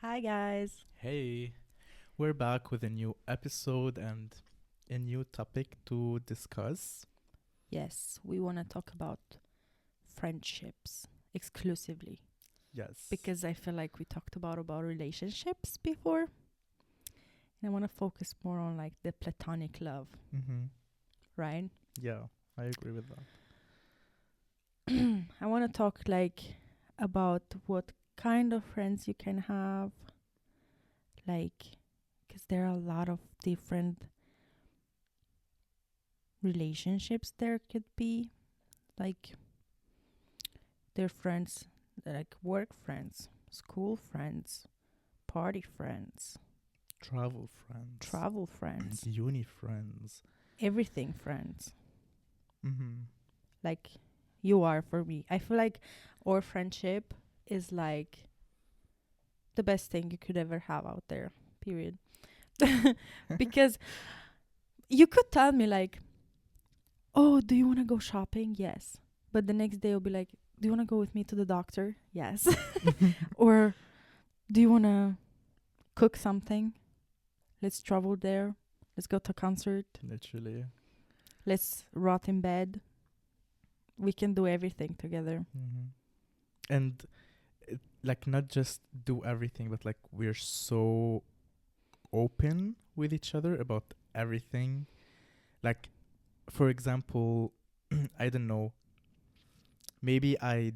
Hi, guys. Hey, we're back with a new episode and a new topic to discuss. Yes, we want to talk about friendships exclusively Yes. because I feel like we talked about relationships before, and I want to focus more on like the platonic love, Mm-hmm. right? Yeah, I agree with that. I want to talk like about what kind of friends you can have, like, because there are a lot of different relationships there could be, like, they're friends, like work friends, school friends, party friends, Travel friends, travel friends, uni friends. everything friends. Mm-hmm. Like you are for me. I feel like our friendship is like the best thing you could ever have out there. Period. Because you could tell me like, "Oh, do you want to go shopping?" Yes. But the next day you'll be like, "Do you want to go with me to the doctor?" Yes. Or do you want to cook something? Let's travel there. Let's go to a concert. Literally. Let's rot in bed. We can do everything together. Mm-hmm. And like not just do everything, but like we're so open with each other about everything. Like, for example, I don't know, maybe I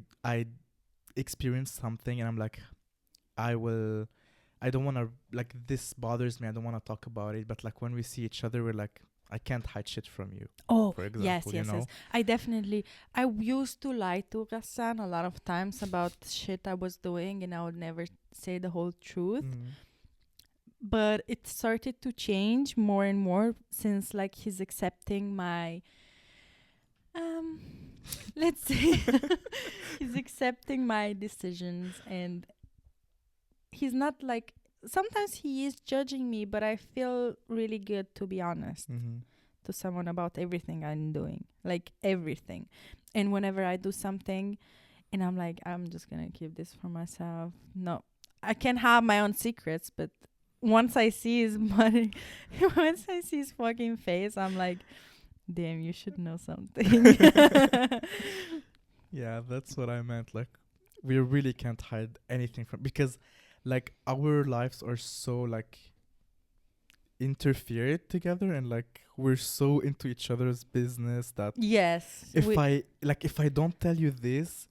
experienced something and I'm like, I will I don't want to like this bothers me. I don't want to talk about it, but like when we see each other we're like I can't hide shit from you. Oh, For yes, example, you yes, yes. know? I used to lie to Ghassan a lot of times about shit I was doing and I would never say the whole truth. Mm. But it started to change more and more since like he's accepting my um let's say he's accepting my decisions, and he's not like, sometimes he is judging me, but I feel really good to be honest Mm-hmm. to someone about everything I'm doing, like everything. And whenever I do something and I'm like, I'm just gonna keep this for myself. No, I can have my own secrets, but once I see his money, once I see his fucking face, I'm like, damn, you should know something. Yeah, that's what I meant. Like we really can't hide anything from because like our lives are so like interfered together and like we're so into each other's business that Yes, if I don't tell you this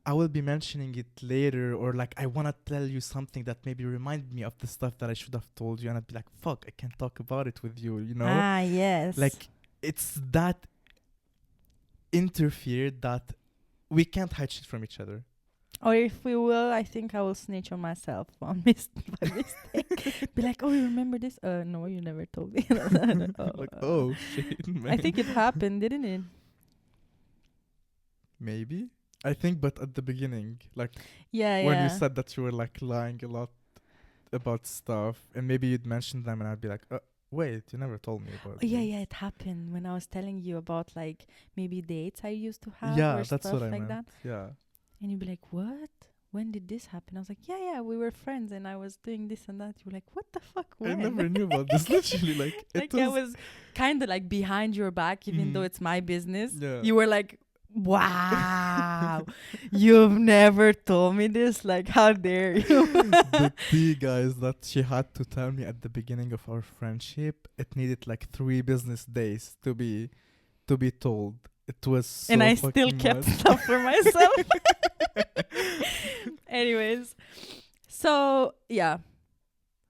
I will be mentioning it later, or like I want to tell you something that maybe remind me of the stuff that I should have told you, and I'd be like, fuck, I can't talk about it with you, you know? ah, yes. Like, it's that interfered that we can't hide shit from each other. Or if we will, I think I will snitch on myself on by mistake. Be like, oh, you remember this? No, you never told me. Like, oh shit, man. I think it happened, didn't it? Maybe. I think, but at the beginning, like Yeah, when you yeah. said that you were like lying a lot about stuff, and maybe you'd mention them, and I'd be like, wait, you never told me about Oh, yeah, this. yeah, it happened when I was telling you about like maybe dates I used to have Yeah, or that's stuff what I like meant. that. Yeah. And you'd be like, what? When did this happen? I was like, yeah, yeah, we were friends and I was doing this and that. You were like, what the fuck? I When? never knew about this. Literally, like it Like I was. was kind of like behind your back, even though Mhm. it's my business. Yeah. You were like, wow, you've never told me this. Like, how dare you? The tea, guys, that she had to tell me at the beginning of our friendship, it needed like 3 business days to be told. It was so And I still fucking kept much. stuff for myself. Anyways, so yeah,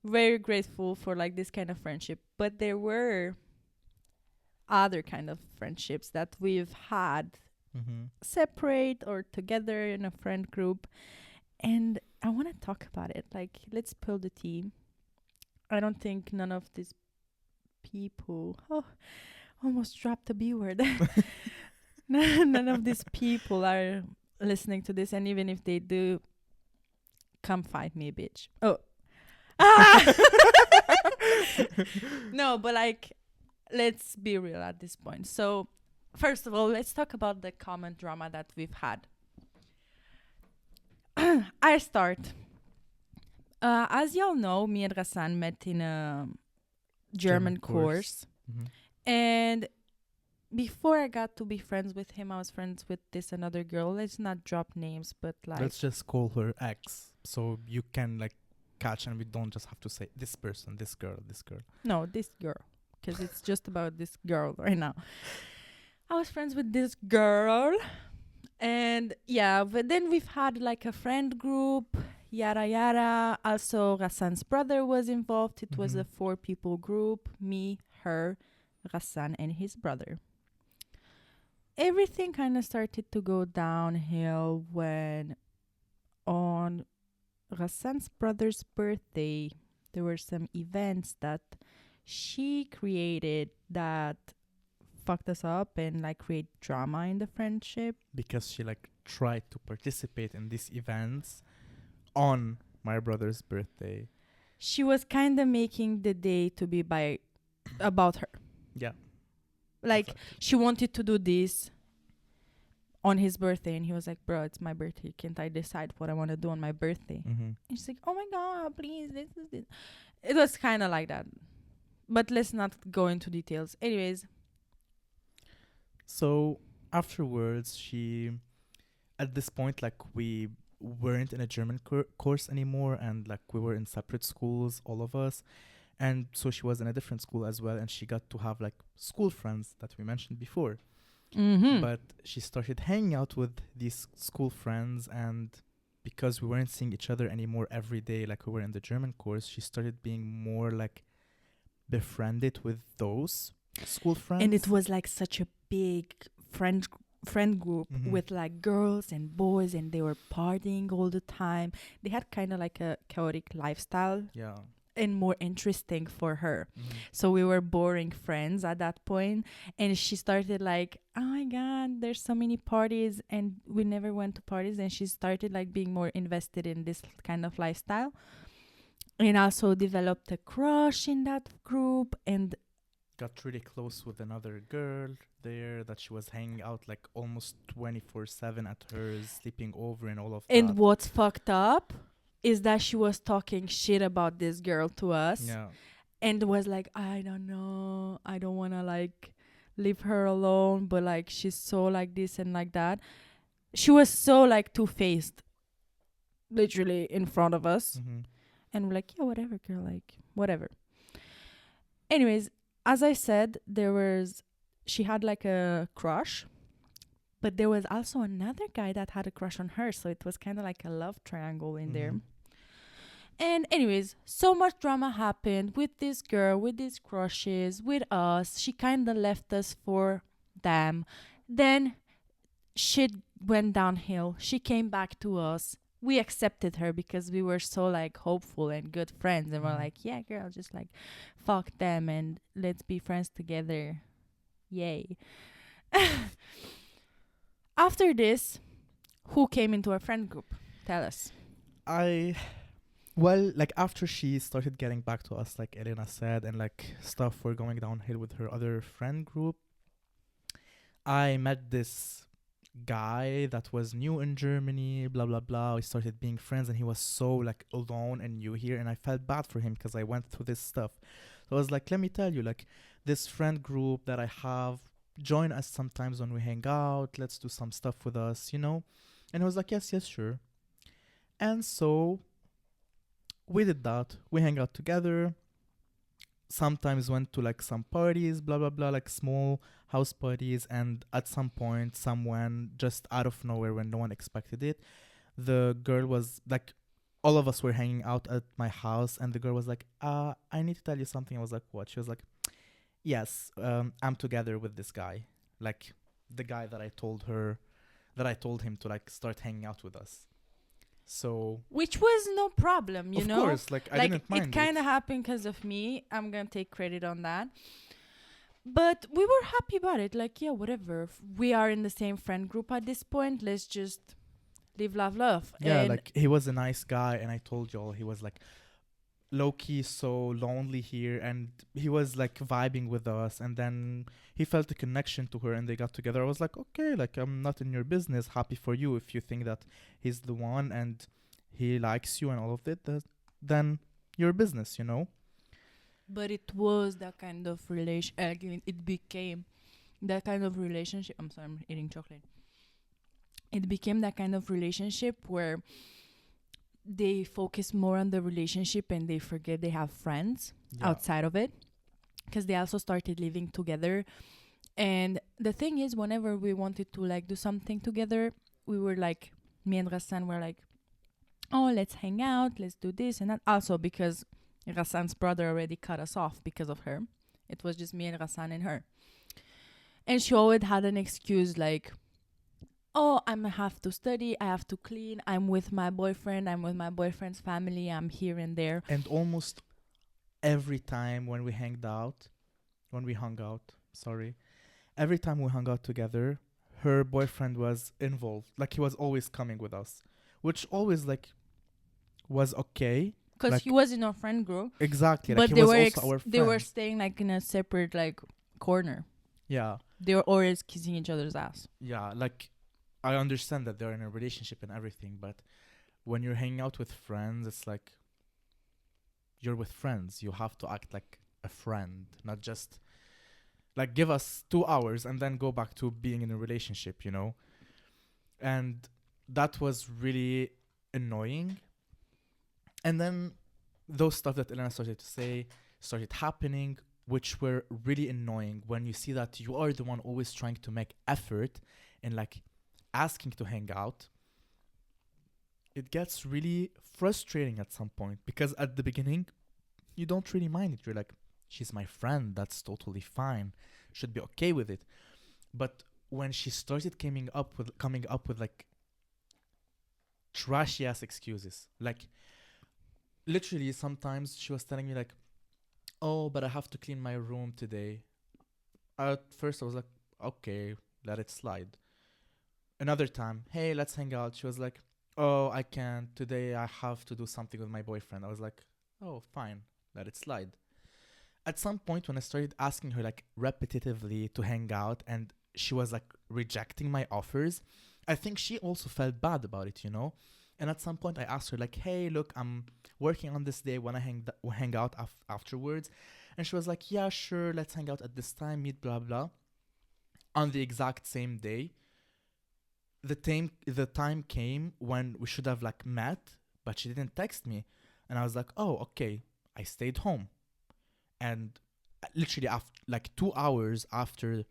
very grateful for like this kind of friendship. But there were other kind of friendships that we've had Mm-hmm. separate or together in a friend group, and I want to talk about it. Like, let's spill the tea. I don't think none of these people, oh, almost dropped the B word. None of these people are listening to this, and even if they do, come fight me, bitch. Oh. Ah! No, but like, let's be real at this point. So, first of all, let's talk about the common drama that we've had. I start. As y'all know, me and Ghassan met in a German course. Mhm. And before I got to be friends with him, I was friends with this another girl. Let's not drop names, but like, Let's just call her X, so you can like catch, and we don't just have to say this person, this girl, this girl. no, this girl, because it's just about this girl right now. I was friends with this girl, and yeah, but then we've had like a friend group, yada yada. Also, Ghassan's brother was involved. It was a Mhm. 4 people group: me, her, Ghassan, and his brother. Everything kind of started to go downhill when on Ghassan's brother's birthday, there were some events that she created that fucked us up and like create drama in the friendship. Because she like tried to participate in these events on my brother's birthday. She was kind of making the day to be by about her. Yeah. Like exactly. she wanted to do this on his birthday, and he was like, "Bro, it's my birthday. Can't I decide what I want to do on my birthday?" Mm-hmm. And she's like, "Oh my god, please, this is this." It was kind of like that, but let's not go into details. Anyways, So afterwards, she, at this point, like we weren't in a German course anymore, and like we were in separate schools, all of us. And so she was in a different school as well, and she got to have like school friends that we mentioned before. But she started hanging out with these school friends, and because we weren't seeing each other anymore every day, like we were in the German course, she started being more like befriended with those school friends. and it was like such a big friend group Mhm. with like girls and boys, and they were partying all the time. They had kind of like a chaotic lifestyle Yeah. and more interesting for her. Mhm. So we were boring friends at that point, and she started like, "Oh my god, there's so many parties," and we never went to parties, and she started like being more invested in this kind of lifestyle, and also developed a crush in that group. And Got really close with another girl there that she was hanging out like almost 24/7 at hers, sleeping over and all of that. what's fucked up is that she was talking shit about this girl to us, Yeah. and was like, "I don't know, I don't want to like leave her alone, but like she's so like this and like that." She was so like two-faced, literally in front of us. Mm-hmm. And we're like, "Yeah, whatever, girl, like whatever." Anyways, as I said, she had like a crush, but there was also another guy that had a crush on her, so it was kind of like a love triangle in there. And anyways, so much drama happened with this girl, with these crushes, with us. She kind of left us for them. Then shit went downhill. She came back to us. We accepted her because we were so like hopeful and good friends, and we're Mhm. like, "Yeah, girl, just like fuck them and let's be friends together." Yay. After this, who came into our friend group? Tell us. Well, like after she started getting back to us, like Elena said, and like stuff were going downhill with her other friend group, I met this guy that was new in Germany, blah blah blah. We started being friends, and he was so like alone and new here, and I felt bad for him because I went through this stuff. So I was like, let me tell you, like this friend group that I have, join us sometimes when we hang out. Let's do some stuff with us, you know. And he was like, yes, yes, sure. And so we did that. We hang out together. Sometimes went to like some parties, blah blah blah, like small house parties. And at some point, someone just out of nowhere, when no one expected it, the girl was like, all of us were hanging out at my house, and the girl was like, I need to tell you something. I was like, what? She was like, yes, I'm together with this guy, like the guy that I told him to like start hanging out with us. So Which was no problem, you of know? course, like I Like didn't mind it kind of happened because of me. I'm gonna take credit on that. But we were happy about it. Like, yeah, whatever. We are in the same friend group at this point. Let's just live, love, love. Yeah, And like he was a nice guy, and I told y'all he was like low key so lonely here, and he was like vibing with us, and then he felt a connection to her, and they got together. I was like, okay, like I'm not in your business. Happy for you if you think that he's the one and he likes you and all of that. then your business, you know? But it was that kind of relation. It became that kind of relationship. I'm sorry, I'm eating chocolate. It became that kind of relationship where they focus more on the relationship and they forget they have friends Yeah. outside of it, because they also started living together. And the thing is, whenever we wanted to like do something together, we were like, me and Rassan were like, oh, let's hang out, let's do this and that. Also because Rassan's brother already cut us off because of her. It was just me and Rassan and her. And she always had an excuse like, oh, I have to study, I have to clean, I'm with my boyfriend, I'm with my boyfriend's family, I'm here and there. And almost every time when we hung out, sorry, every time we hung out together, her boyfriend was involved. Like he was always coming with us, which always like was okay. Because Like- he was in our friend group, Exactly. but Like he they was were also our friend. they were staying like in a separate like corner. Yeah. They were always kissing each other's ass. Yeah. Like I understand that they're in a relationship and everything, but when you're hanging out with friends, it's like you're with friends. You have to act like a friend, not just like give us 2 hours and then go back to being in a relationship, you know? And that was really annoying. And then those stuff that Elena started to say started happening, which were really annoying when you see that you are the one always trying to make effort and like asking to hang out. It gets really frustrating at some point because at the beginning, you don't really mind it. You're like, she's my friend. That's totally fine. Should be okay with it. But when she started coming up with like trashy ass excuses, like literally sometimes she was telling me like, oh, but I have to clean my room today. At first I was like, okay, let it slide. Another time, hey, let's hang out. She was like, oh, I can't. Today I have to do something with my boyfriend. I was like, oh, fine, let it slide. At some point when I started asking her like repetitively to hang out and she was like rejecting my offers, I think she also felt bad about it, you know? And at some point I asked her like, hey, look, I'm working on this day. Wanna hang out afterwards? And she was like, yeah, sure, let's hang out at this time, meet blah blah. On the exact same day, the time came when we should have like met, but she didn't text me. And I was like, oh, okay. I stayed home. And literally after like 2 hours after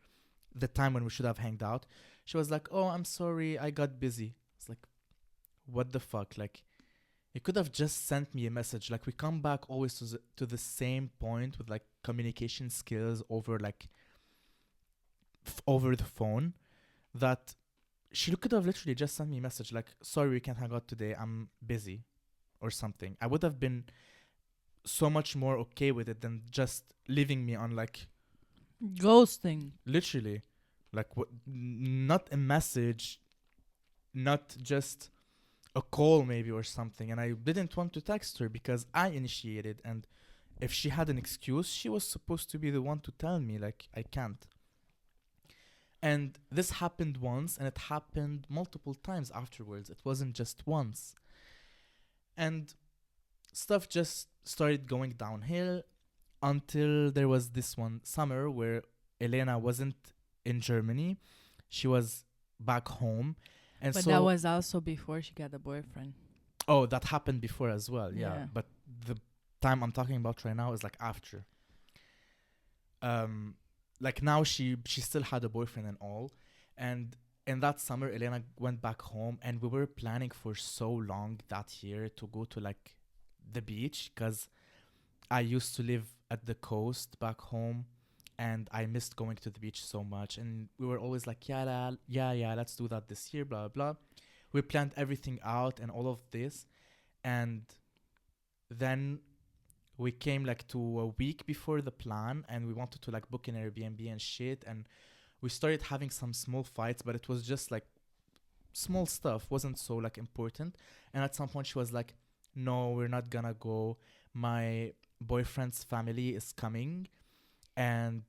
the time when we should have hanged out, she was like, oh, I'm sorry, I got busy. It's like, what the fuck? Like, you could have just sent me a message. Like, we come back always to the same point with like communication skills over like over the phone, that she could have literally just sent me a message like, sorry, we can't hang out today, I'm busy or something. I would have been so much more okay with it than just leaving me on like Ghosting. literally like not a message, not just a call maybe or something. And I didn't want to text her because I initiated, and if she had an excuse, she was supposed to be the one to tell me like I can't. And this happened once, and it happened multiple times afterwards. It wasn't just once. And stuff just started going downhill until there was this one summer where Elena wasn't in Germany. She was back home. And But so that was also before she got a boyfriend. oh, that happened before as well. Yeah. Yeah. But the time I'm talking about right now is like after. Like now she still had a boyfriend and all. And in that summer, Elena went back home, and we were planning for so long that year to go to like the beach, because I used to live at the coast back home, and I missed going to the beach so much. And we were always like, yeah, let's do that this year, blah, blah. We planned everything out and all of this. And then we came like to a week before the plan, and we wanted to like book an Airbnb and shit. And we started having some small fights, but it was just like small stuff, wasn't so like important. And at some point she was like, no, we're not gonna go. My boyfriend's family is coming, and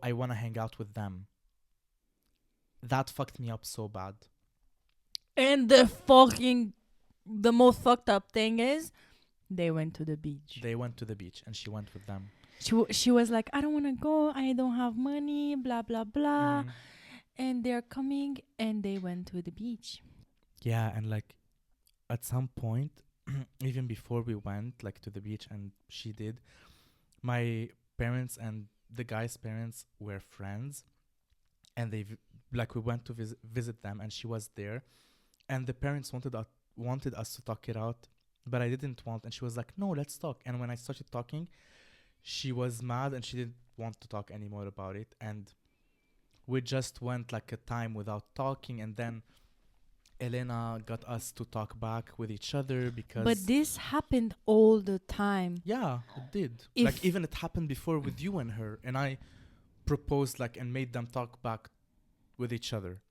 I want to hang out with them. That fucked me up so bad. And the most fucked up thing is They went to the beach. They went to the beach and she went with them. She was like, I don't want to go. I don't have money. Blah blah blah. Mhm. And they're coming, and they went to the beach. Yeah, and like at some point, even before we went like to the beach and she did, my parents and the guy's parents were friends, and like we went to visit them, and she was there, and the parents wanted us to talk it out, but I didn't want, and she was like, no, let's talk. And when I started talking, she was mad and she didn't want to talk anymore about it, and we just went like a time without talking, and then Elena got us to talk back with each other because But this happened all the time. yeah, it did. If Like even it happened before with you and her, and I proposed like and made them talk back with each other.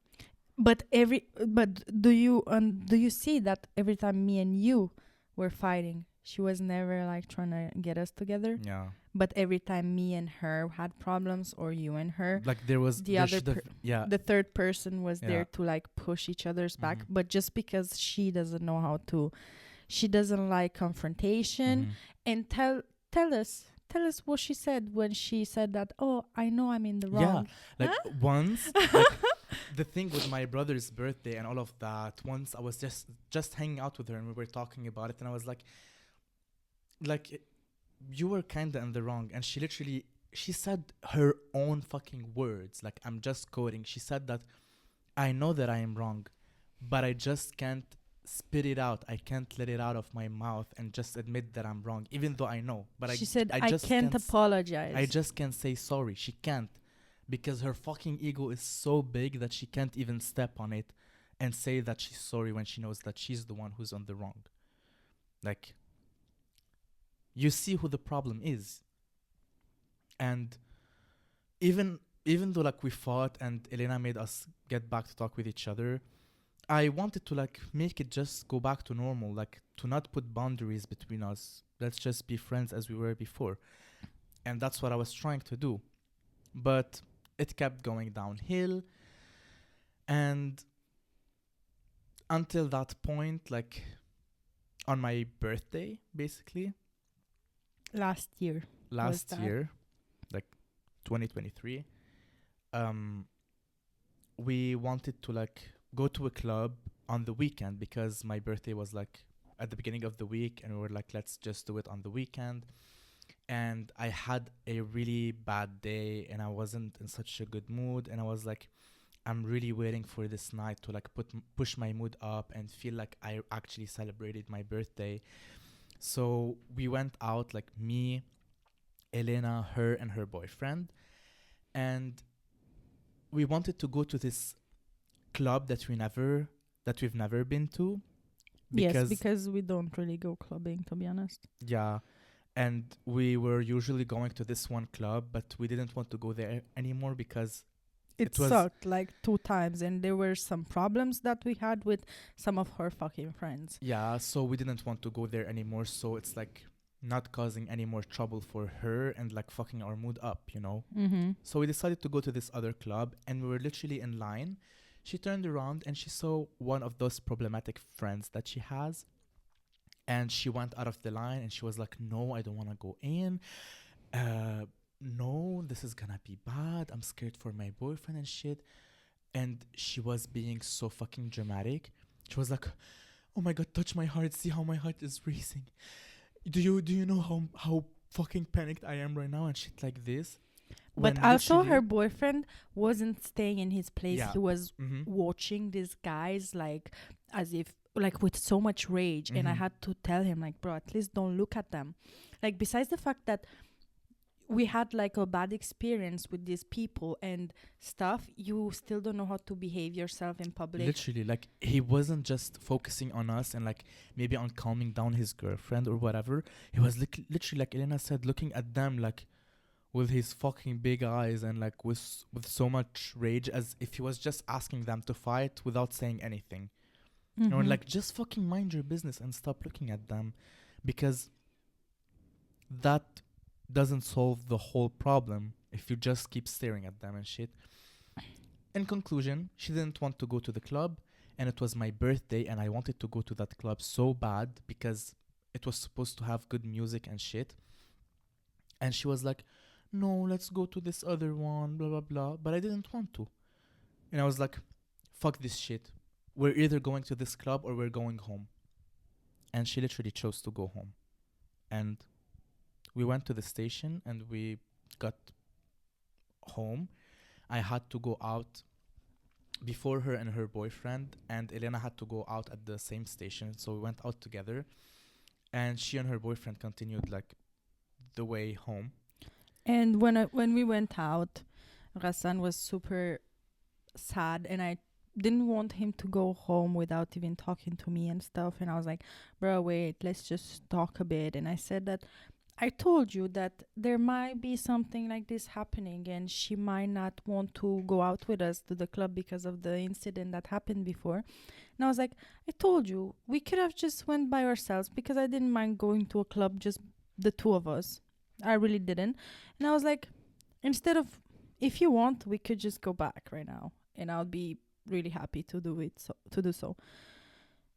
but do you see that every time me and you were fighting, she was never like trying to get us together. Yeah, But every time me and her had problems, or you and her, like there was the there other should have- yeah, the third person was Yeah. there to like push each other's back. Mhm. But just because she doesn't know how to, she doesn't like confrontation. Mhm. And tell us what she said when she said that, oh, I know I'm in the Yeah. wrong. Like once, like the thing with my brother's birthday and all of that. Once I was just hanging out with her and we were talking about it, and I was like you were kinda in the wrong, and she said her own fucking words. Like I'm just quoting. She said that I know that I am wrong, but I just can't spit it out. I can't let it out of my mouth and just admit that I'm wrong, even though I know. But She said, I I just can't s- apologize. I just can't say sorry. She can't, because her fucking ego is so big that she can't even step on it and say that she's sorry when she knows that she's the one who's on the wrong. Like, you see who the problem is. And even though like we fought and Elena made us get back to talk with each other, I wanted to like make it just go back to normal, like to not put boundaries between us. Let's just be friends as we were before. And that's what I was trying to do. But it kept going downhill, and until that point, like on my birthday basically Last year. last that? year, like 2023, um we wanted to like go to a club on the weekend because my birthday was like at the beginning of the week, and we were like, let's just do it on the weekend. And I had a really bad day and I wasn't in such a good mood, and I was like, I'm really waiting for this night to like push my mood up and feel like I actually celebrated my birthday. So we went out, like me, Elena, her, and her boyfriend, and we wanted to go to this club that we've never been to. Yes, because we don't really go clubbing, to be honest. Yeah, and we were usually going to this one club, but we didn't want to go there anymore because It was- sucked like 2 times, and there were some problems that we had with some of her fucking friends. yeah, so we didn't want to go there anymore. So it's like not causing any more trouble for her and like fucking our mood up, you know? Mm-hmm. So we decided to go to this other club, and we were literally in line. She turned around and she saw one of those problematic friends that she has. And she went out of the line and she was like, no, I don't want to go in. No, this is gonna be bad. I'm scared for my boyfriend and shit. And she was being so fucking dramatic. She was like, oh my God, touch my heart. See how my heart is racing. Do you know how fucking panicked I am right now and shit like this? But When also, literally- her boyfriend wasn't staying in his place. Yeah. He was Mhm. watching these guys like as if like with so much rage, and I Mhm. had to tell him like, bro, at least don't look at them. Like, besides the fact that we had like a bad experience with these people and stuff, you still don't know how to behave yourself in public. Literally, like he wasn't just focusing on us and like maybe on calming down his girlfriend or whatever. He was literally, like Elena said, looking at them like with his fucking big eyes and like with so much rage, as if he was just asking them to fight without saying anything. You know, Mhm. like just fucking mind your business and stop looking at them, because that doesn't solve the whole problem if you just keep staring at them and shit. In conclusion, she didn't want to go to the club, and it was my birthday, and I wanted to go to that club so bad because it was supposed to have good music and shit. And she was like, no, let's go to this other one, blah, blah, blah. But I didn't want to. And I was like, fuck this shit. We're either going to this club or we're going home. And she literally chose to go home. And we went to the station and we got home. I had to go out before her and her boyfriend, and Elena had to go out at the same station. So we went out together. And she and her boyfriend continued like the way home. And when we went out, Ghassan was super sad, and I didn't want him to go home without even talking to me and stuff. And I was like, bro, wait, let's just talk a bit. And I said that I told you that there might be something like this happening, and she might not want to go out with us to the club because of the incident that happened before. And I was like, I told you, we could have just went by ourselves, because I didn't mind going to a club, just the two of us. I really didn't. And I was like, instead of, if you want, we could just go back right now, and I'll be really happy to do so.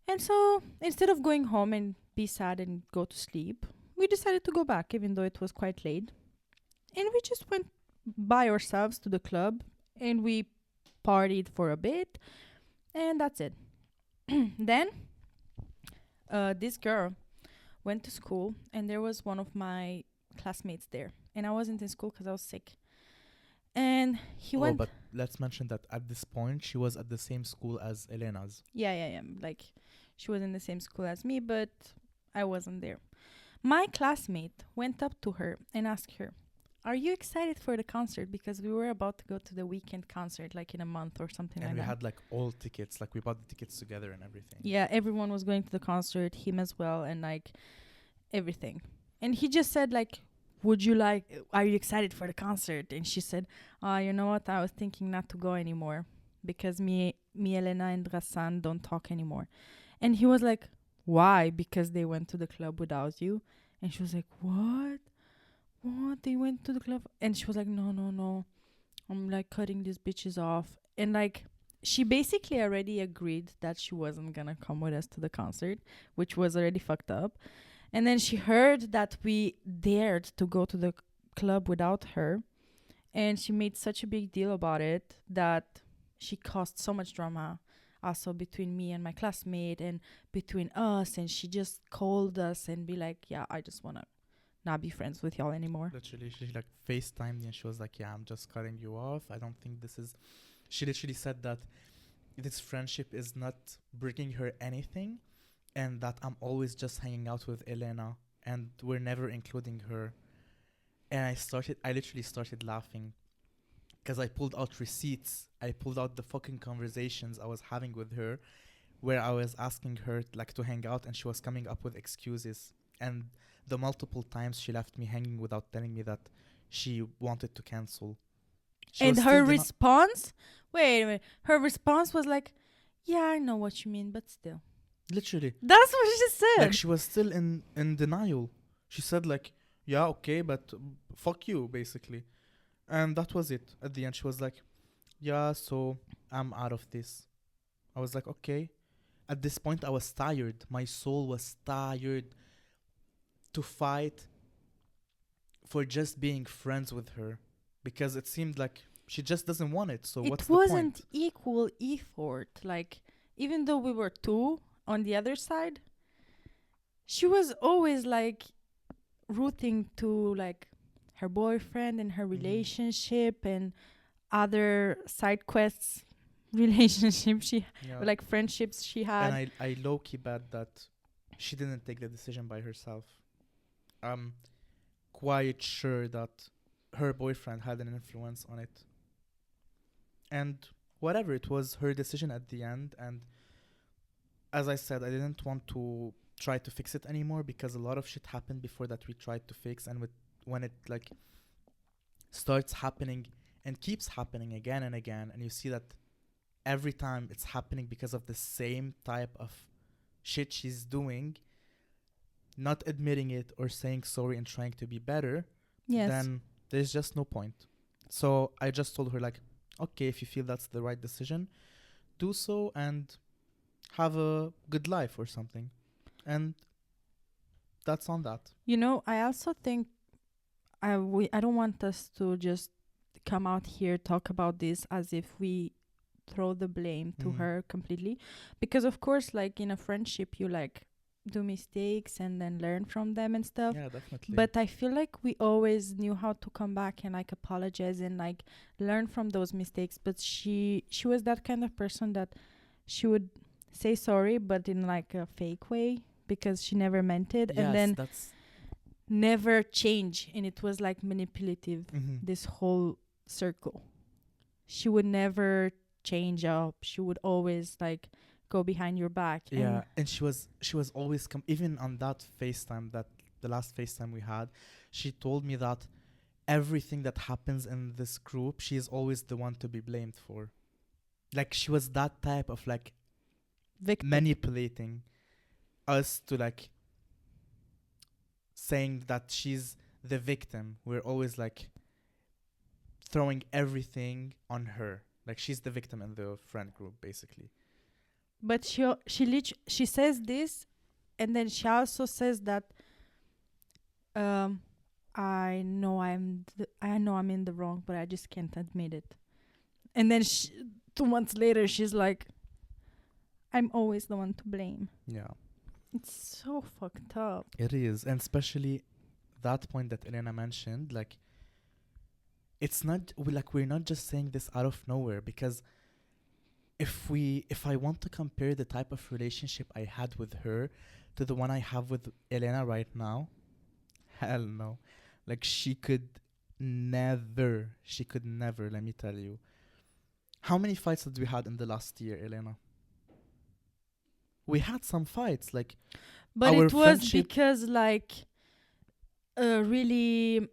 And so instead of going home and be sad and go to sleep, we decided to go back, even though it was quite late. And we just went by ourselves to the club, and we partied for a bit, and that's it. Then this girl went to school, and there was one of my classmates there, and I wasn't in school because I was sick. And he went. But let's mention that at this point she was at the same school as Elena's. Yeah. Like, she was in the same school as me, but I wasn't there. My classmate went up to her and asked her, "Are you excited for the concert?" Because we were about to go to the weekend concert, like in a month or something And like we that. had like all tickets, like we bought the tickets together and everything. Yeah, everyone was going to the concert, him as well, and like everything. And he just said like, are you excited for the concert? And she said, you know what, I was thinking not to go anymore, because me, Elena and Ghassan don't talk anymore. And he was like, why? Because they went to the club without you? And she was like, what, they went to the club? And she was like, no, I'm like cutting these bitches off. And like, she basically already agreed that she wasn't gonna come with us to the concert, which was already fucked up. And then she heard that we dared to go to the club without her, and she made such a big deal about it that she caused so much drama also between me and my classmate, and between us. And she just called us and be like, yeah, I just want to not be friends with y'all anymore. Literally, she like FaceTimed me and she was like, yeah, I'm just cutting you off. I don't think this is... She literally said that this friendship is not bringing her anything, and that I'm always just hanging out with Elena and we're never including her. And I literally started laughing, because I pulled out receipts. I pulled out the fucking conversations I was having with her, where I was asking her like to hang out, and she was coming up with excuses. And the multiple times she left me hanging without telling me that she wanted to cancel. And her response, wait, her response was like, yeah, I know what you mean, but still. Literally. That's what she said. Like, she was still in denial. She said like, yeah, okay, but fuck you, basically. And that was it. At the end, she was like, yeah, so I'm out of this. I was like, okay. At this point, I was tired. My soul was tired to fight for just being friends with her, because it seemed like she just doesn't want it. So what's the point? It wasn't equal effort. Like, even though we were two on the other side, she was always like rooting to like her boyfriend and her relationship and other side quests relationships like friendships she had. And I low-key bet that she didn't take the decision by herself. I'm quite sure that her boyfriend had an influence on it. And whatever, it was her decision at the end. And as I said, I didn't want to try to fix it anymore, because a lot of shit happened before that we tried to fix. And when it like starts happening and keeps happening again and again, and you see that every time it's happening because of the same type of shit she's doing, not admitting it or saying sorry and trying to be better, then there's just no point. So I just told her like, okay, if you feel that's the right decision, do so and have a good life or something. And that's on that. You know, I also think I don't want us to just come out here talk about this as if we throw the blame to Mm. her completely, because of course, like in a friendship, you like do mistakes and then learn from them and stuff. Yeah, definitely. But I feel like we always knew how to come back and like apologize and like learn from those mistakes. But she was that kind of person that she would say sorry, but in like a fake way because she never meant it, and Yes, then that's. never change. And it was like manipulative. Mhm. This whole circle. She would never change up. She would always like go behind your back. Yeah, and she was always even on that FaceTime, that the last FaceTime we had, she told me that everything that happens in this group, she is always the one to be blamed for. Like she was that type of like Victim. manipulating us to like saying that she's the victim. We're always like throwing everything on her. Like she's the victim in the friend group, basically. But she says this, and then she also says that um I know I'm in the wrong, but I just can't admit it. And then 2 months later, she's like, I'm always the one to blame. Yeah, It's so fucked up. it is. And especially that point that Elena mentioned, like, it's not we're not just saying this out of nowhere, because if I want to compare the type of relationship I had with her to the one I have with Elena right now, hell no. Like she could never, let me tell you. How many fights did we had in the last year, Elena? We had some fights, like But our it was friendship. because like really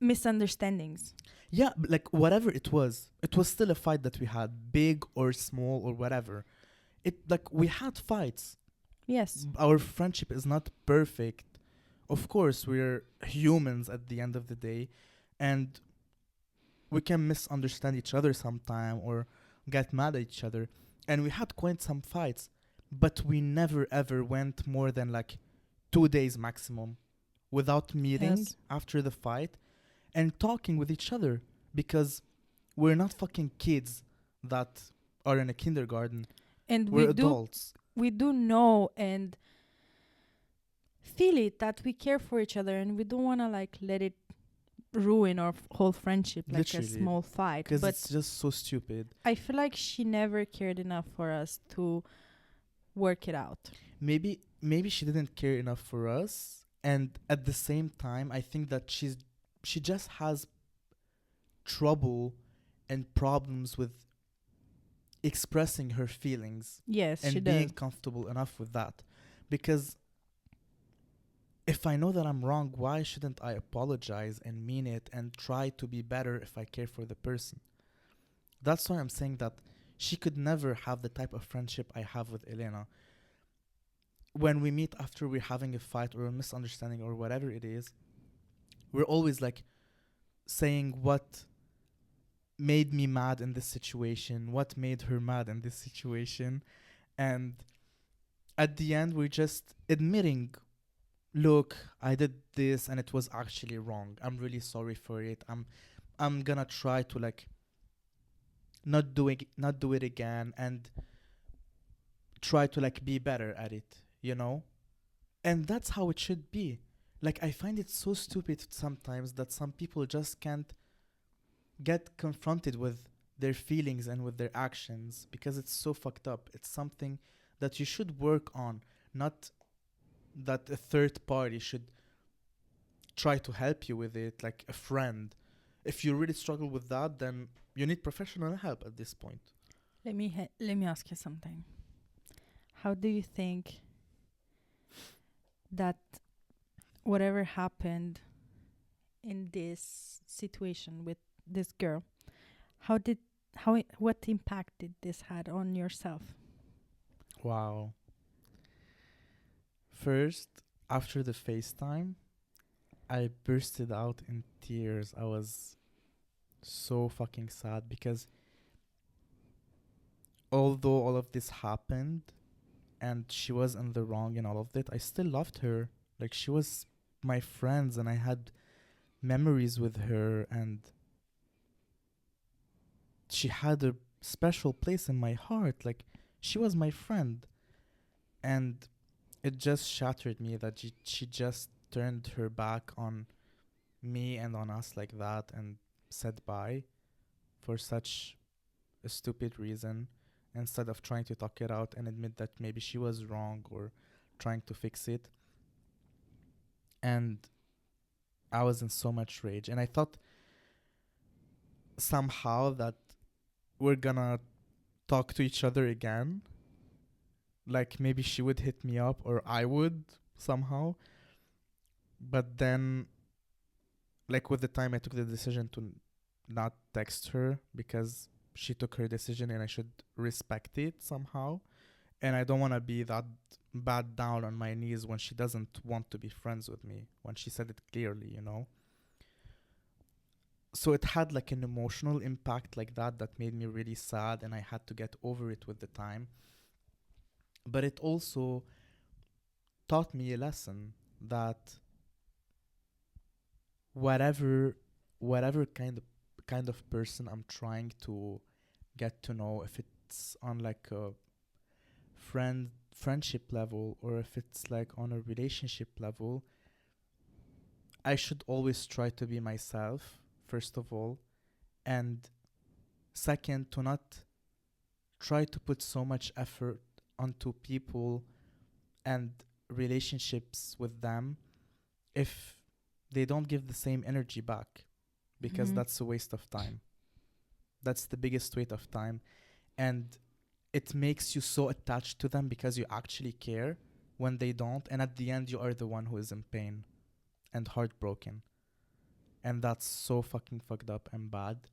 misunderstandings. Yeah, like whatever it was still a fight that we had, big or small or whatever. It like we had fights. Yes. Our friendship is not perfect. Of course, we're humans at the end of the day, and we can misunderstand each other sometime or get mad at each other. And we had quite some fights, but we never ever went more than like 2 days maximum without meeting Yes. after the fight and talking with each other, because we're not fucking kids that are in a kindergarten. And We're adults. we do know and feel it that we care for each other, and we don't want to like let it ruin our whole friendship like Literally. a small fight. Because But it's just so stupid. I feel like she never cared enough for us to work it out. Maybe she didn't care enough for us, and at the same time I think that she just has trouble and problems with expressing her feelings Yes, she and being does. comfortable enough with that. Because if I know that I'm wrong, why shouldn't I apologize and mean it and try to be better if I care for the person? That's why I'm saying that she could never have the type of friendship I have with Elena. When we meet after we're having a fight or a misunderstanding or whatever it is, we're always like saying what made me mad in this situation, what made her mad in this situation. And at the end, we're just admitting, look, I did this and it was actually wrong. I'm really sorry for it. I'm gonna try to like not do it again, and try to like be better at it, you know? And that's how it should be. Like I find it so stupid sometimes that some people just can't get confronted with their feelings and with their actions, because it's so fucked up. It's something that you should work on, not that a third party should try to help you with it, like a friend. If you really struggle with that, then you need professional help at this point. Let me ask you something. How do you think that whatever happened in this situation with this girl, what impact did this had on yourself? Wow. First, after the FaceTime, I bursted out in tears. I was so fucking sad because although all of this happened, and she was in the wrong in all of that, I still loved her. Like, she was my friends, and I had memories with her, and she had a special place in my heart. Like, she was my friend. And it just shattered me that she just turned her back on me and on us like that and said bye for such a stupid reason, instead of trying to talk it out and admit that maybe she was wrong or trying to fix it. And I was in so much rage, and I thought somehow that we're gonna talk to each other again. Like, maybe she would hit me up or I would somehow. But then, like, with the time, I took the decision to not text her because she took her decision and I should respect it somehow. And I don't want to be that bad down on my knees when she doesn't want to be friends with me, when she said it clearly, you know? So it had like an emotional impact like that made me really sad, and I had to get over it with the time. But it also taught me a lesson that whatever whatever kind of person I'm trying to get to know, if it's on like a friendship level or if it's like on a relationship level, I should always try to be myself, first of all, and second, to not try to put so much effort onto people and relationships with them if they don't give the same energy back, because Mhm. that's a waste of time. That's the biggest waste of time. And it makes you so attached to them because you actually care when they don't. And at the end, you are the one who is in pain and heartbroken. And that's so fucking fucked up and bad.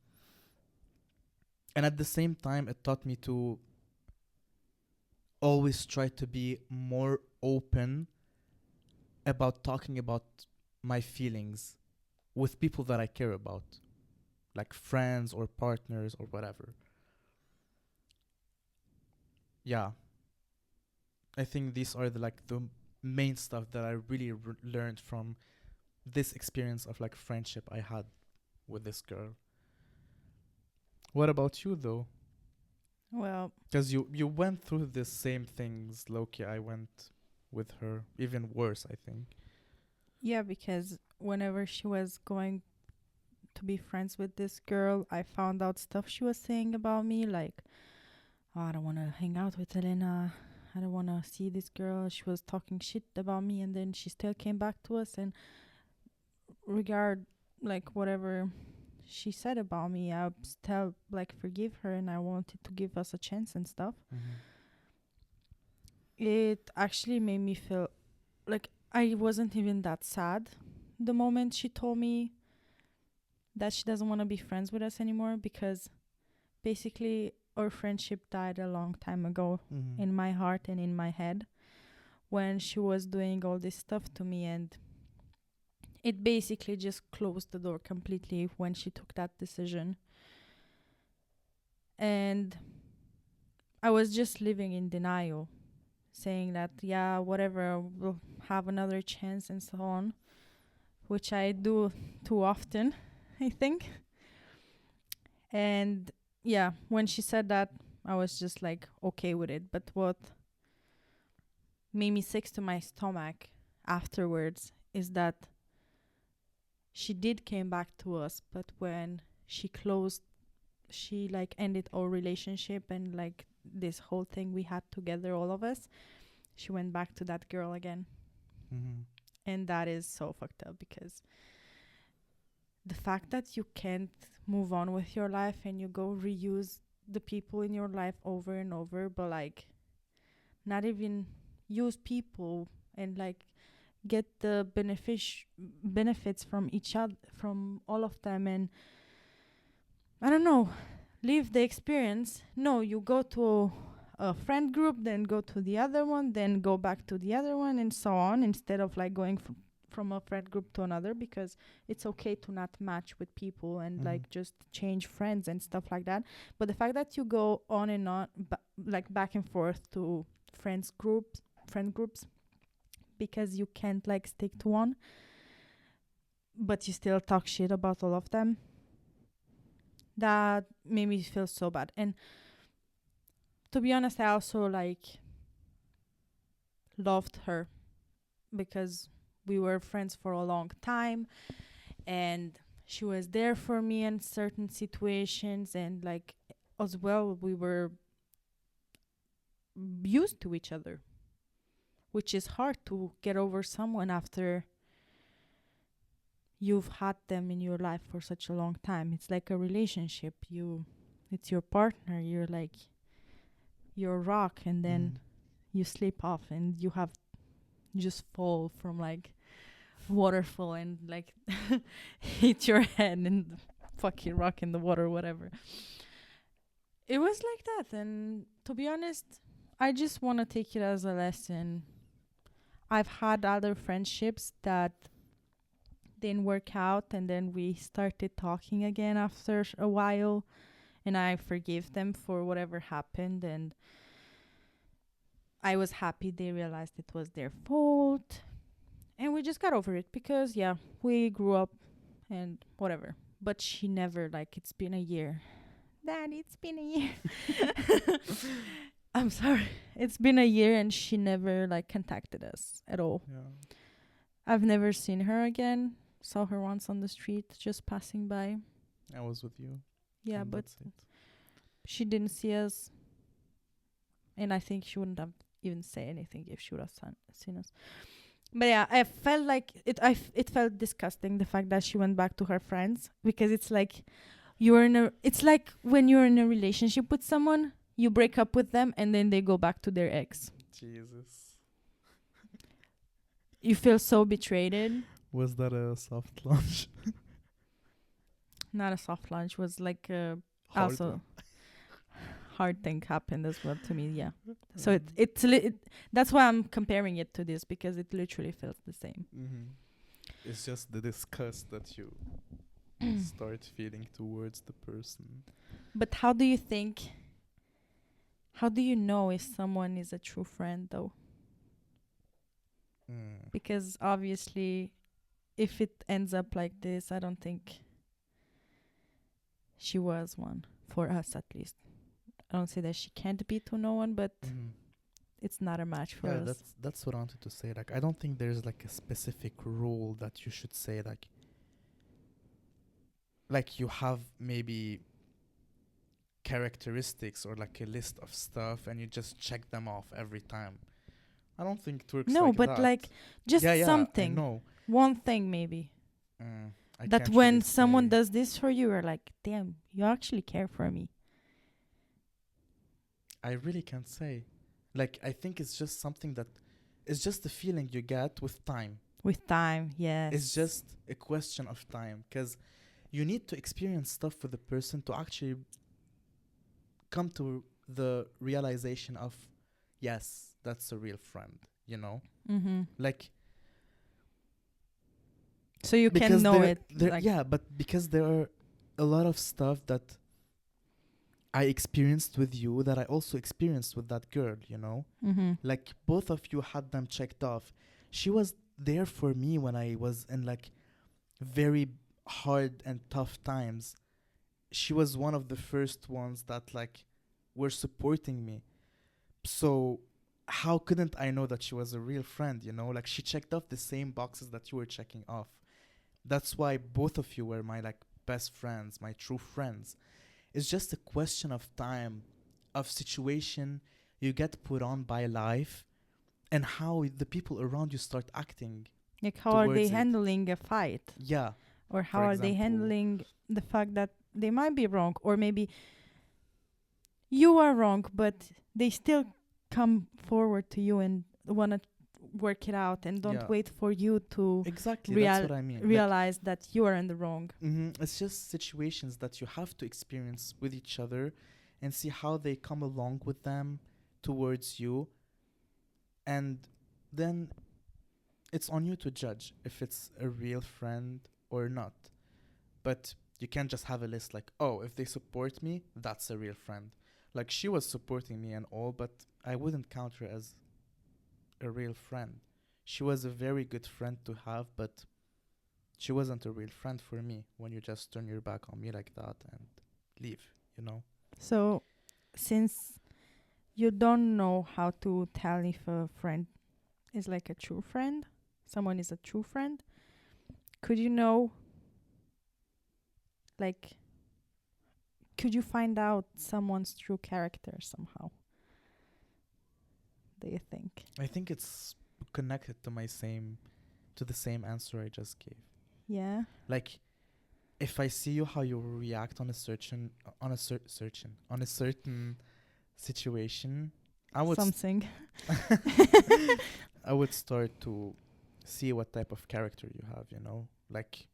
And at the same time, it taught me to always try to be more open about talking about my feelings with people that I care about, like friends or partners or whatever. Yeah, I think these are the main stuff that I really learned from this experience of like friendship I had with this girl. What about you though? Well, Because you went through the same things, Loki. I went with her, even worse, I think. yeah, because whenever she was going to be friends with this girl, I found out stuff she was saying about me, like, oh, I don't want to hang out with Elena. I don't want to see this girl. She was talking shit about me, and then she still came back to us and regard like whatever she said about me. I still like forgive her, and I wanted to give us a chance and stuff. Mm-hmm. It actually made me feel like I wasn't even that sad the moment she told me that she doesn't want to be friends with us anymore, because basically our friendship died a long time ago Mm-hmm. in my heart and in my head when she was doing all this stuff to me, and it basically just closed the door completely when she took that decision. And I was just living in denial, saying that yeah, whatever, we'll have another chance and so on, which I do too often, I think. And yeah, when she said that, I was just like okay with it. But what made me sick to my stomach afterwards is that she did came back to us, but when she like ended our relationship and like this whole thing we had together, all of us, she went back to that girl again. Mm-hmm. And that is so fucked up, because the fact that you can't move on with your life and you go reuse the people in your life over and over, but like not even use people and like get the benefits from each other, from all of them, and I don't know, live the experience. No, you go to a friend group, then go to the other one, then go back to the other one, and so on, instead of like going from a friend group to another, because it's okay to not match with people and Mm-hmm. like just change friends and stuff like that. But the fact that you go on and on, like back and forth to friend groups, because you can't like stick to one, but you still talk shit about all of them. That made me feel so bad. And to be honest, I also like loved her because we were friends for a long time, and she was there for me in certain situations, and like as well we were used to each other, which is hard to get over someone after you've had them in your life for such a long time. It's like a relationship. It's your partner. You're like your rock, and then you slip off, and you just fall from like waterfall and like hit your head and fucking rock in the water, whatever. It was like that, and to be honest, I just want to take it as a lesson. I've had other friendships that didn't work out, and then we started talking again after a while, and I forgive them for whatever happened, and I was happy they realized it was their fault, and we just got over it because yeah, we grew up and whatever. But she never, like, it's been a year. Dad, it's been a year. I'm sorry. It's been a year and she never like contacted us at all. Yeah. I've never seen her again. Saw her once on the street just passing by. I was with you. Yeah, and but that's it. she didn't see us. And I think she wouldn't have even say anything if she would have seen us. But yeah, I felt like it felt disgusting, the fact that she went back to her friends, because it's like it's like when you're in a relationship with someone, you break up with them and then they go back to their ex. Jesus. You feel so betrayed. Was that a soft launch? Not a soft launch, was like Hard also one. hard thing happened as well to me. Yeah. So that's why I'm comparing it to this, because it literally felt the same. It's just the disgust that you start feeling towards the person. But how do you know if someone is a true friend though? Because obviously if it ends up like this, I don't think she was one, for us at least. I don't say that she can't be to no one, but it's not a match for Yeah, us. that's what I wanted to say. Like, I don't think there's like a specific rule that you should say, like you have maybe characteristics or like a list of stuff and you just check them off every time. I don't think it works No, like but that. like just yeah, something. I know. One thing maybe. I That can't when really someone say. does this for you, you're like, damn, you actually care for me. I really can't say. Like, I think it's just something that it's just the feeling you get with time. With time, yes. It's just a question of time, because you need to experience stuff with the person to actually come to the realization of, yes, that's a real friend, you know? Mm-hmm. Like, So you can know it. Like, yeah, but because there are a lot of stuff that I experienced with you that I also experienced with that girl, you know? Mm-hmm. Like, both of you had them checked off. She was there for me when I was in like very hard and tough times. She was one of the first ones that like were supporting me. So how couldn't I know that she was a real friend, you know? Like, she checked off the same boxes that you were checking off. That's why both of you were my like best friends, my true friends. It's just a question of time, of situation you get put on by life, and how the people around you start acting. Like, how are they towards it. handling a fight? Yeah. Or how For are they example. handling the fact that they might be wrong? Or maybe you are wrong, but they still come forward to you and want to work it out and don't Yeah. wait for you to Exactly, that's what I mean. realize that you are in the wrong. It's just situations that you have to experience with each other and see how they come along with them towards you. And then it's on you to judge if it's a real friend or not. But you can't just have a list like, oh, if they support me, that's a real friend. Like she was supporting me and all, but I wouldn't count her as a real friend. She was a very good friend to have, but she wasn't a real friend for me when you just turn your back on me like that and leave, you know? So, since you don't know how to tell if a friend is like a true friend, someone is a true friend, could you know, like, could you find out someone's true character somehow? Do you think? I think it's connected to the same answer I just gave. Yeah. Like, if I see you how you react on a certain situation, I would Something. I would start to see what type of character you have, you know? Like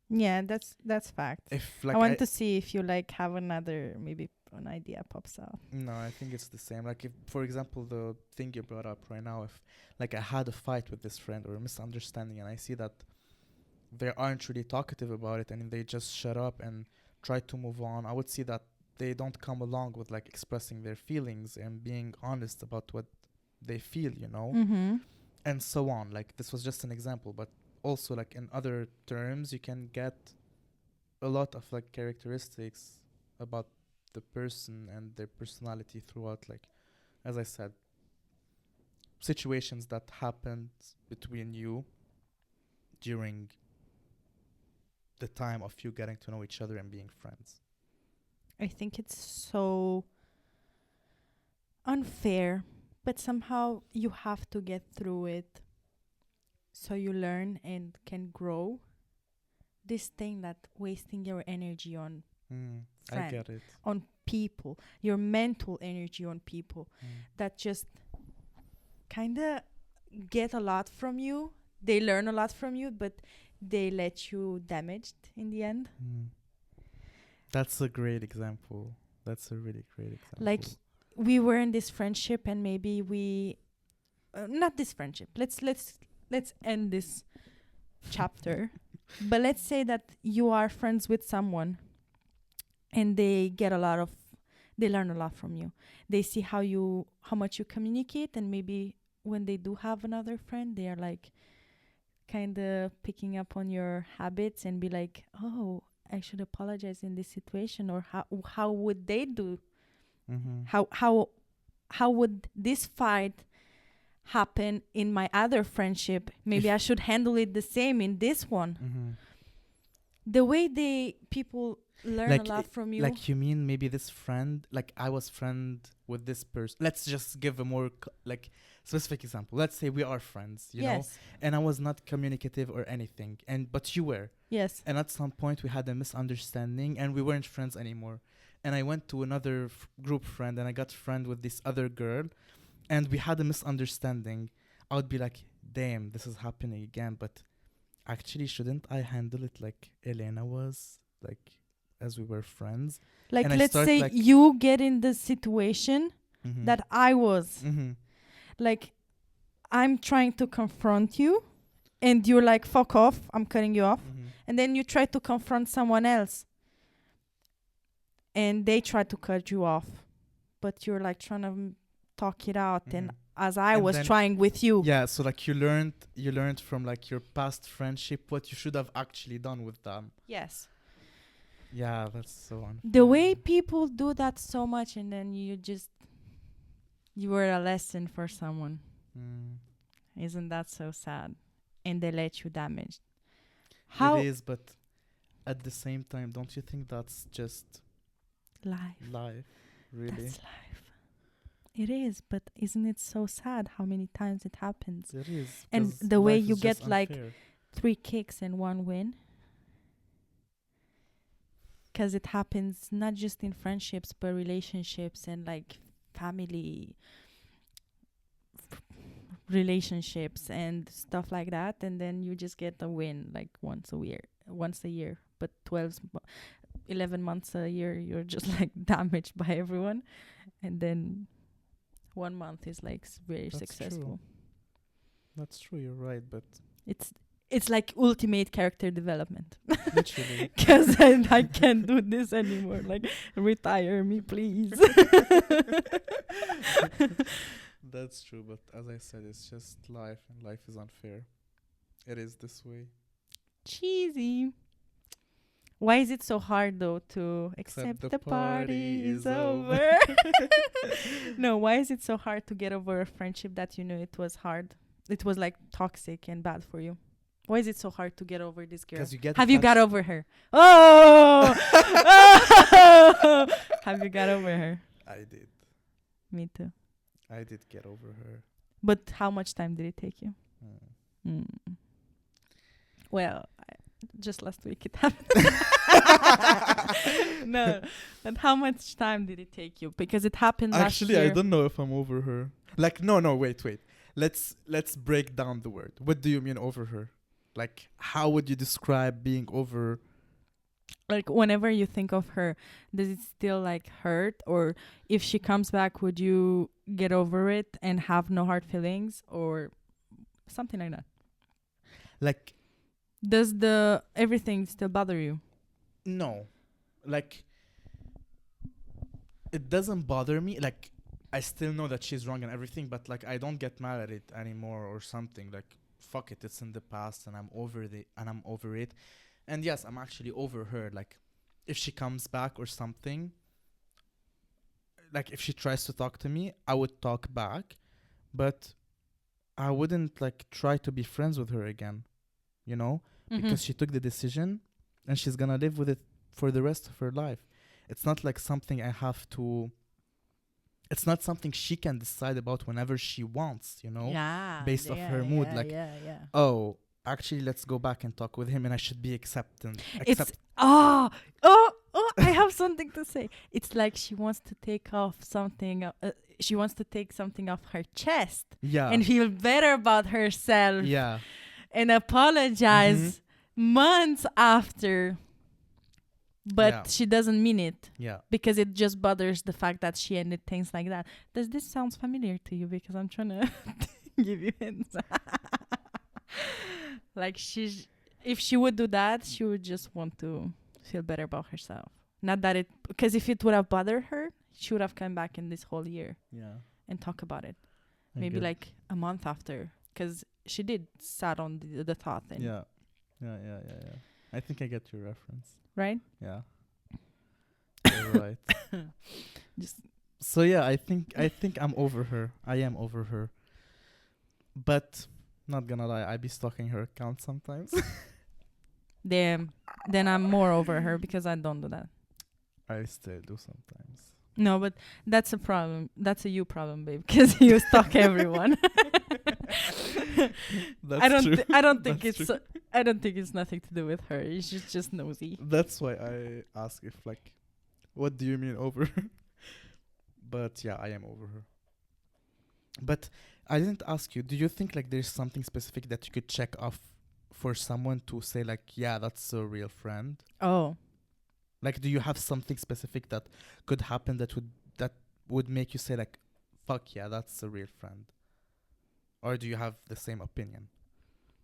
Yeah, that's fact. if like I want to see if you like have another, maybe an idea pops out. no, I think it's the same. Like if for example the thing you brought up right now, if like I had a fight with this friend or a misunderstanding and I see that they aren't really talkative about it and they just shut up and try to move on, I would see that they don't come along with like expressing their feelings and being honest about what they feel, you know? Mm-hmm. And so on. Like this was just an example, but also like in other terms you can get a lot of like characteristics about the person and their personality throughout, like as I said, situations that happened between you during the time of you getting to know each other and being friends. I think it's so unfair, but somehow you have to get through it so you learn and can grow. This thing that wasting your energy on I friend, get it. on people, your mental energy on people that just kind of get a lot from you. They learn a lot from you, but they let you damaged in the end. That's a great example. That's a really great example. Like we were in this friendship and maybe we not this friendship. Let's end this chapter. But let's say that you are friends with someone and they learn a lot from you. They see how much you communicate, and maybe when they do have another friend, they are like kind of picking up on your habits and be like, "Oh, I should apologize in this situation," or how would they do? How would this fight happen in my other friendship? Maybe I should handle it the same in this one. The way people learn like a lot from you. Like you mean maybe this friend, like I was friend with this person. Let's just give a more like specific example. Let's say we are friends, you know, and I was not communicative or anything, but you were. Yes. And at some point we had a misunderstanding and we weren't friends anymore. And I went to another group friend and I got friend with this other girl and we had a misunderstanding. I would be like, damn, this is happening again. But actually, shouldn't I handle it like Elena was? Like, as we were friends? Like, and let's say like you get in the situation that I was. Like, I'm trying to confront you and you're like, fuck off, I'm cutting you off. And then you try to confront someone else and they try to cut you off. But you're like trying to talk it out. And as I was trying with you. Yeah, so like you learned from like your past friendship what you should have actually done with them. Yes. Yeah, that's so unfair. The way people do that so much and then you were a lesson for someone. Isn't that so sad? And they let you damage. It is, but at the same time, don't you think that's just life? Really? That's life. It is, but isn't it so sad how many times it happens? It is. And the way you get like 3 kicks and 1 win. Because it happens not just in friendships, but relationships and like family relationships and stuff like that. And then you just get a win like once a year. But 11 months a year, you're just like damaged by everyone. And then 1 month is like very successful. That's true, you're right, but it's like ultimate character development. Literally. Because I can't do this anymore. Like, retire me, please. That's true, but as I said, it's just life, and life is unfair. It is this way. Cheesy. Why is it so hard though to accept the party is over? No, why is it so hard to get over a friendship that you know it was hard? It was like toxic and bad for you. Why is it so hard to get over this girl? Because you get Have you got attached- over her? Oh! Oh! Have you got over her? I did. Me too. I did get over her. But how much time did it take you? Mm. Well, just last week it happened. No, but how much time did it take you? Because it happened Actually, last year. I don't know if I'm over her. Like, no, wait. Let's break down the word. What do you mean over her? Like, how would you describe being over? Like, whenever you think of her, does it still like hurt? Or if she comes back, would you get over it and have no hard feelings or something like that? Like, Does the everything still bother you? no. Like, it doesn't bother me. Like, I still know that she's wrong and everything, but like, I don't get mad at it anymore or something. Like, fuck it, it's in the past, and I'm over it. And yes, I'm actually over her. Like, if she comes back or something, like if she tries to talk to me, I would talk back, but I wouldn't like try to be friends with her again, you know, because she took the decision and she's gonna live with it for the rest of her life. It's not like something I have to. It's not something she can decide about whenever she wants, you know. Yeah, based off her mood, like, yeah. Oh, actually, let's go back and talk with him, and I should be acceptant. It's I have something to say. It's like she wants to take off something. She wants to take something off her chest Yeah. and feel better about herself Yeah. and apologize months after. But Yeah. she doesn't mean it Yeah. because it just bothers the fact that she ended things like that. Does this sound familiar to you? Because I'm trying to give you hints. Like if she would do that, she would just want to feel better about herself. Not that because if it would have bothered her, she would have come back in this whole year Yeah. and talk about it. I Maybe get- like a month after, because she did sat on the thought and Yeah. I think I get your reference. right. Yeah. You're right. Just So yeah, I think I'm over her. I am over her. But not gonna lie, I be stalking her account sometimes. then I'm more over her because I don't do that. I still do sometimes. No, but that's a problem. That's a you problem, babe, because you stalk everyone. That's I don't. true. I don't think That's it's. I don't think it's nothing to do with her. She's just nosy. That's why I ask if like, what do you mean over her? But yeah, I am over her. But I didn't ask you. Do you think like there's something specific that you could check off for someone to say like, yeah, that's a real friend? Oh, Like, do you have something specific that could happen that would make you say like, fuck yeah, that's a real friend? Or do you have the same opinion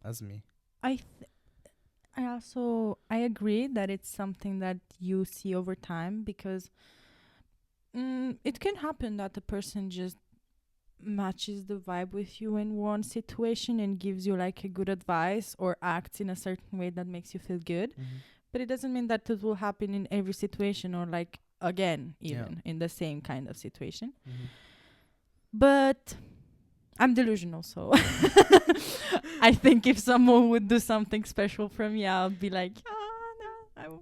as me? I agree that it's something that you see over time because it can happen that the person just matches the vibe with you in one situation and gives you like a good advice or acts in a certain way that makes you feel good. But it doesn't mean that it will happen in every situation or like again even in the same kind of situation. But I'm delusional, so I think if someone would do something special for me, I'll be like,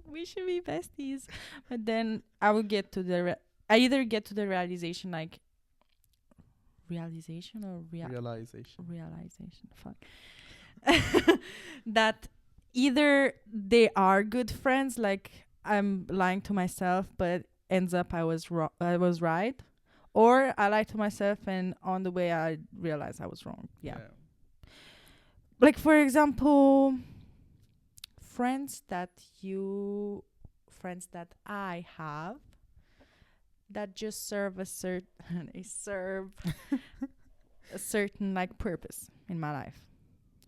we should be besties. But then I will get to I either get to the realization like realization, fuck, that either they are good friends, like I'm lying to myself, but ends up I was right, or I lie to myself and on the way I realize I was wrong. Yeah. Like for example, friends that I have that just serve a certain like purpose in my life.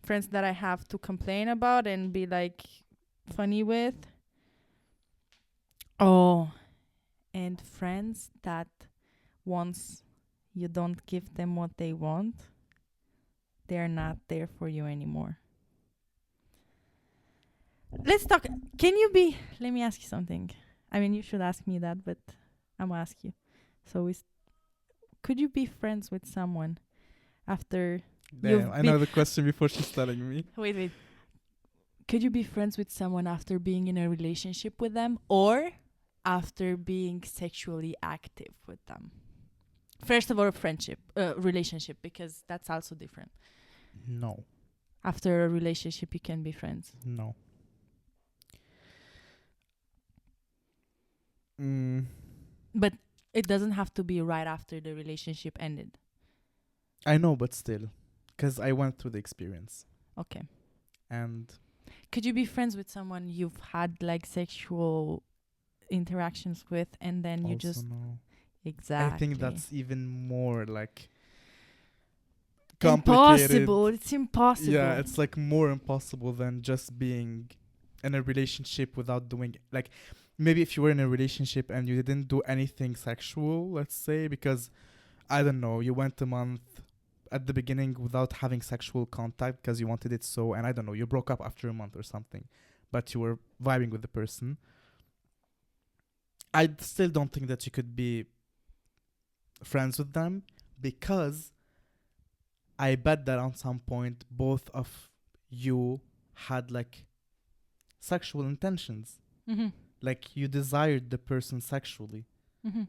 friends that I have to complain about and be like funny with. Oh, and friends that once you don't give them what they want, they're not there for you anymore. Let's talk. Can you be? Let me ask you something. I mean, you should ask me that, but I'm gonna ask you. So, could you be friends with someone after Damn, I know the question before she's telling me. Wait. Could you be friends with someone after being in a relationship with them or after being sexually active with them? First of all, relationship, because that's also different. No. After a relationship, you can be friends. No. But it doesn't have to be right after the relationship ended. I know, but still. Because I went through the experience. Okay. And could you be friends with someone you've had like sexual interactions with and then you just no. Exactly. I think that's even more like complicated. Impossible. It's impossible. Yeah, it's like more impossible than just being in a relationship without doing like maybe if you were in a relationship and you didn't do anything sexual, let's say, because I don't know, you went a month at the beginning without having sexual contact because you wanted it so, and I don't know, you broke up after a month or something, but you were vibing with the person. I still don't think that you could be friends with them because I bet that on some point both of you had like sexual intentions. Mm-hmm. Like you desired the person sexually. Mm-hmm.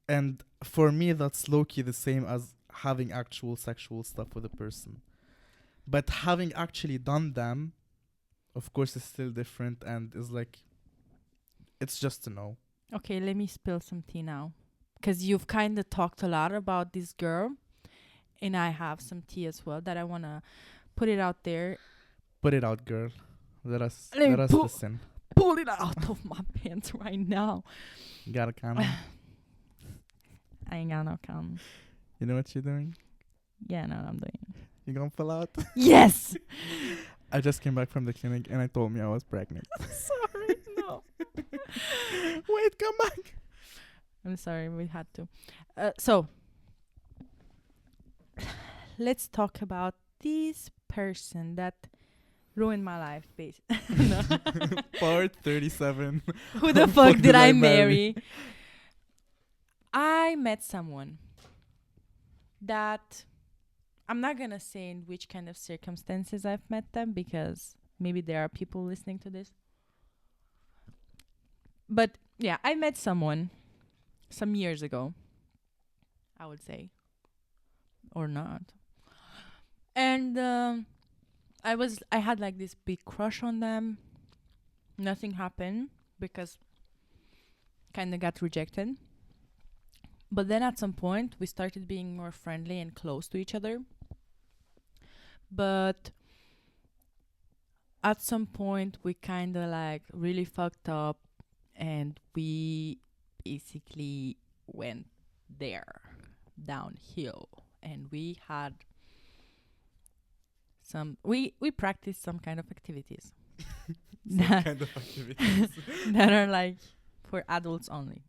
And for me that's low-key the same as having actual sexual stuff with a person. But having actually done them, of course, is still different and is like, it's just to know. Okay, let me spill some tea now. Because you've kind of talked a lot about this girl. And I have some tea as well that I want to put it out there. Put it out, girl. Let us listen. Pull it out of my pants right now. You got a condom? I ain't got no condom. You know what you're doing? Yeah, I know what I'm doing. You gonna pull out? Yes! I just came back from the clinic and I told me I was pregnant. Sorry, no. Wait, come back. I'm sorry, we had to. So, let's talk about this person that ruined my life, basically. Part 37. Who the fuck did I marry? I met someone that I'm not gonna say in which kind of circumstances I've met them because maybe there are people listening to this. But yeah, I met someone some years ago, I would say, or not. And I had like this big crush on them. Nothing happened because kind of got rejected. But then at some point we started being more friendly and close to each other. But at some point we kind of like really fucked up and we basically went there downhill and we had we practiced some kind of activities that are like for adults only.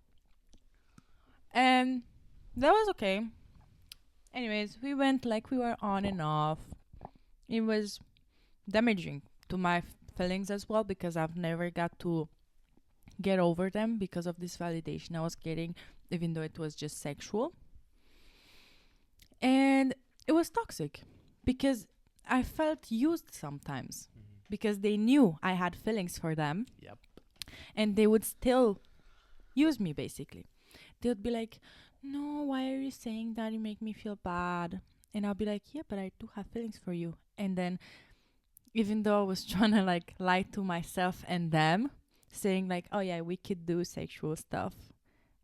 And that was okay. Anyways, we went like we were on and off. It was damaging to my feelings as well because I've never got to get over them because of this validation I was getting, even though it was just sexual. And it was toxic because I felt used sometimes because they knew I had feelings for them. Yep. And they would still use me basically. They would be like, no, why are you saying that? You make me feel bad. And I'll be like, yeah, but I do have feelings for you. And then even though I was trying to like lie to myself and them, saying like, oh yeah, we could do sexual stuff,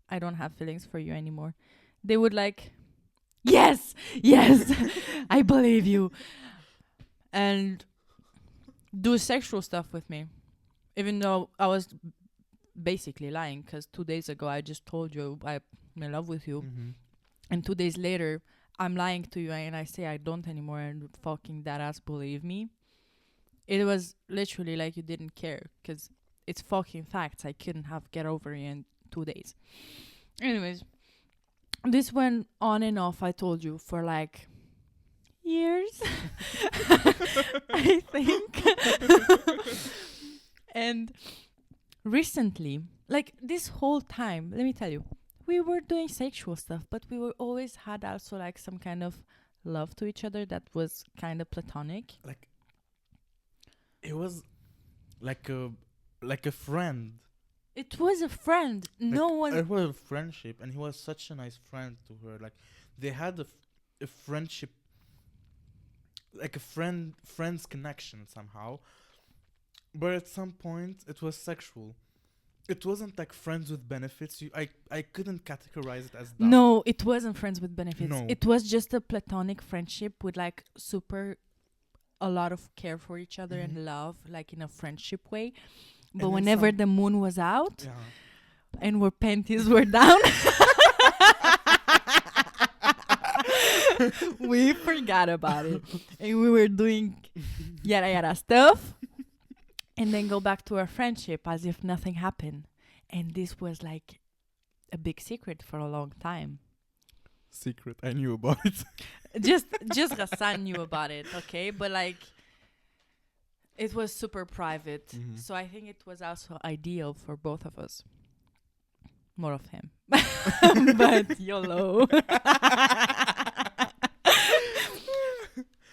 I don't have feelings for you anymore, they would like, yes, I believe you, and do sexual stuff with me, even though I was basically lying because 2 days ago I just told you I'm in love with you, and 2 days later I'm lying to you and I say I don't anymore, and fucking that ass believe me. it was literally like you didn't care, because it's fucking facts. I couldn't have get over you in 2 days. Anyways, this went on and off, I told you, for like years. I think. And recently, like this whole time, let me tell you, we were doing sexual stuff, but we were always had also like some kind of love to each other that was kind of platonic. Like it was like a friend. It was a friend. No one. It was a friendship, and he was such a nice friend to her. Like they had a friendship, like a friend's connection somehow. But at some point, it was sexual. It wasn't like friends with benefits. I couldn't categorize it as that. No, it wasn't friends with benefits. No. It was just a platonic friendship with like super a lot of care for each other Mhm. and love, like in a friendship way. But And then whenever some- the moon was out Yeah. and our panties were down, we forgot about it. And we were doing yada yada stuff. And then go back to our friendship as if nothing happened. And this was like a big secret for a long time. Secret. I knew about it. just Ghassan knew about it, okay? But like it was super private. Mhm. So I think it was also ideal for both of us. More of him. But YOLO.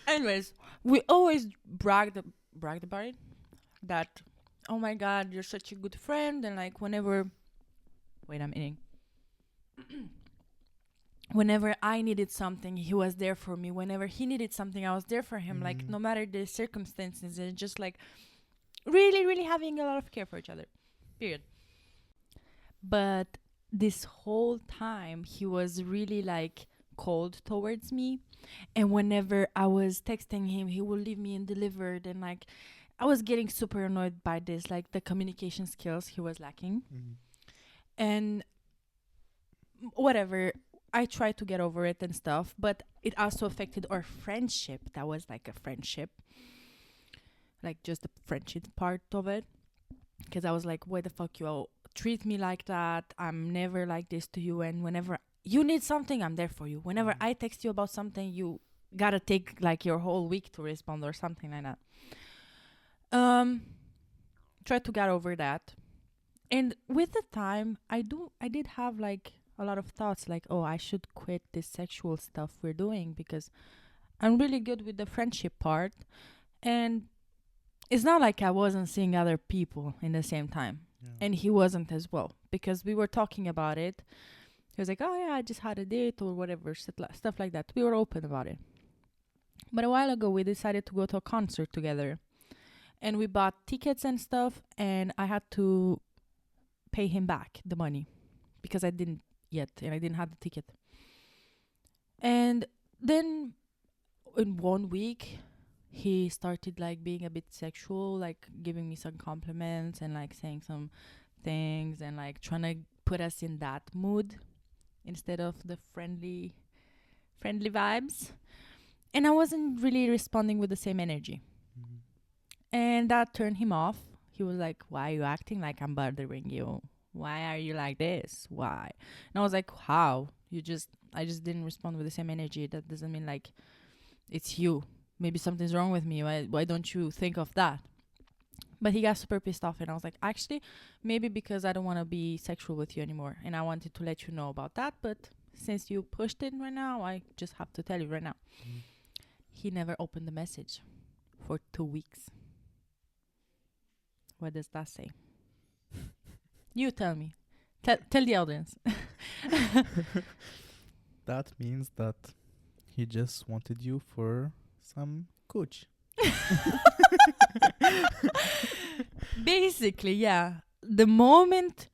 Anyways, we always bragged about it. That, oh my God, you're such a good friend. And like whenever, wait, I'm eating. Whenever I needed something, he was there for me. Whenever he needed something, I was there for him. Like no matter the circumstances, and just like really, really having a lot of care for each other. Period. But this whole time, he was really like cold towards me. And whenever I was texting him, he would leave me undelivered. And like I was getting super annoyed by this, like the communication skills he was lacking. Mhm. And whatever, I tried to get over it and stuff, but it also affected our friendship. That was like a friendship, like just the friendship part of it. Because I was like, why the fuck you all treat me like that? I'm never like this to you. And whenever you need something, I'm there for you. Whenever I text you about something, you gotta take like your whole week to respond or something like that. Try to get over that. And with the time, I did have like a lot of thoughts like, oh, I should quit this sexual stuff we're doing because I'm really good with the friendship part. And it's not like I wasn't seeing other people in the same time. Yeah. And he wasn't as well, because we were talking about it. He was like, oh yeah, I just had a date or whatever, stuff like that. We were open about it. But a while ago, we decided to go to a concert together. And we bought tickets and stuff, and I had to pay him back the money because I didn't yet, and I didn't have the ticket. And then in 1 week, he started like being a bit sexual, like giving me some compliments and like saying some things and like trying to put us in that mood instead of the friendly vibes. And I wasn't really responding with the same energy. Mhm. And that turned him off. He was like, why are you acting like I'm bothering you? Why are you like this? Why? And I was like, how? I just didn't respond with the same energy. That doesn't mean like it's you. Maybe something's wrong with me. Why don't you think of that? But he got super pissed off, and I was like, actually, maybe because I don't want to be sexual with you anymore. And I wanted to let you know about that. But since you pushed it right now, I just have to tell you right now. Mhm. He never opened the message for 2 weeks. What does that say? You tell me. Tell the audience. That means that he just wanted you for some cooch. Basically, yeah. The moment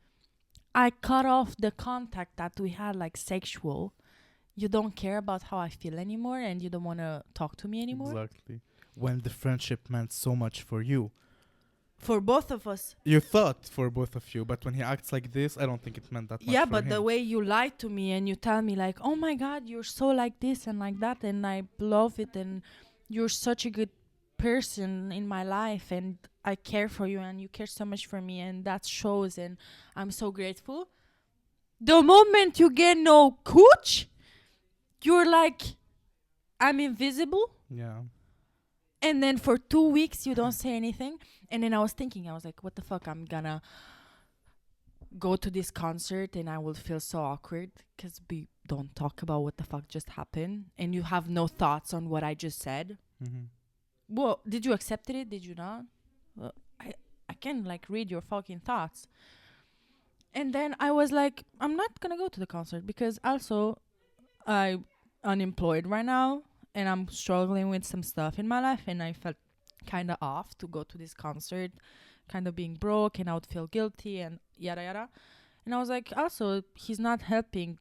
I cut off the contact that we had, like sexual, you don't care about how I feel anymore, and you don't want to talk to me anymore. Exactly. When the friendship meant so much for you. For both of us. You thought for both of you, but when he acts like this, I don't think it meant that much Yeah, for but him. the way you lie to me and you tell me like, oh my God, you're so like this and like that, and I love it, and you're such a good person in my life, and I care for you, and you care so much for me, and that shows, and I'm so grateful. The moment you get no cooch, you're like, I'm invisible. Yeah. And then for 2 weeks, you don't say anything. And then I was thinking, I was like, what the fuck? I'm gonna go to this concert and I will feel so awkward because we don't talk about what the fuck just happened. And you have no thoughts on what I just said. Mm-hmm. Well, did you accept it? Did you not? Well, I can like read your fucking thoughts. And then I was like, I'm not gonna go to the concert because also I'm unemployed right now and I'm struggling with some stuff in my life, and I felt kind of off to go to this concert, kind of being broke, and I would feel guilty and yada yada. And I was like, also, he's not helping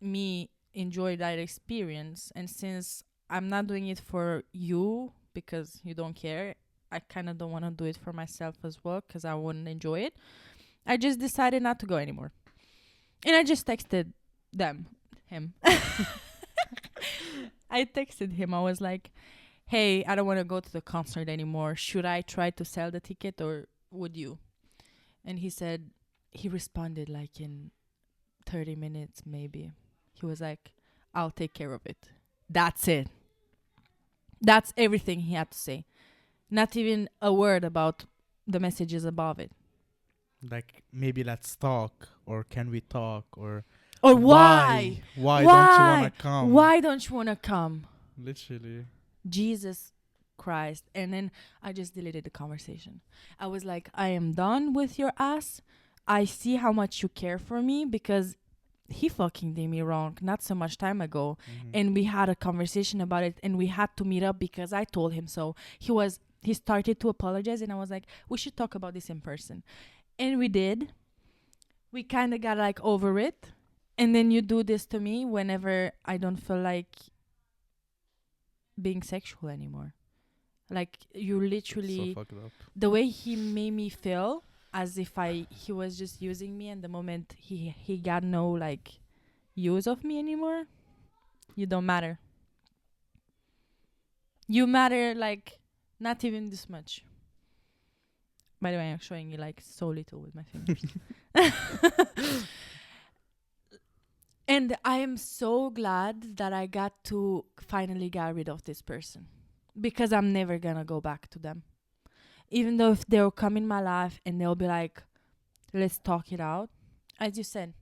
me enjoy that experience. And since I'm not doing it for you because you don't care, I kind of don't want to do it for myself as well because I wouldn't enjoy it. I just decided not to go anymore. And I just texted him. I texted him. I was like, hey, I don't want to go to the concert anymore. Should I try to sell the ticket or would you? And he responded like in 30 minutes maybe. He was like, I'll take care of it. That's it. That's everything he had to say. Not even a word about the messages above it. Like, maybe let's talk, or can we talk, or Why? Why don't you want to come? Why don't you want to come? Literally. Jesus Christ. And then I just deleted the conversation. I was like, I am done with your ass. I see how much you care for me because he fucking did me wrong not so much time ago. Mm-hmm. And we had a conversation about it, and we had to meet up because I told him so. He started to apologize, and I was like, we should talk about this in person. And we did. We kind of got like over it. And then you do this to me whenever I don't feel like being sexual anymore. Like, you literally, so fucked up. the way he made me feel as if he was just using me, and the moment he got no like use of me anymore, you don't matter. You matter like not even this much. By the way, I'm showing you like so little with my fingers. And I am so glad that I got to finally get rid of this person, because I'm never gonna go back to them. Even though if they'll come in my life and they'll be like, let's talk it out. As you said,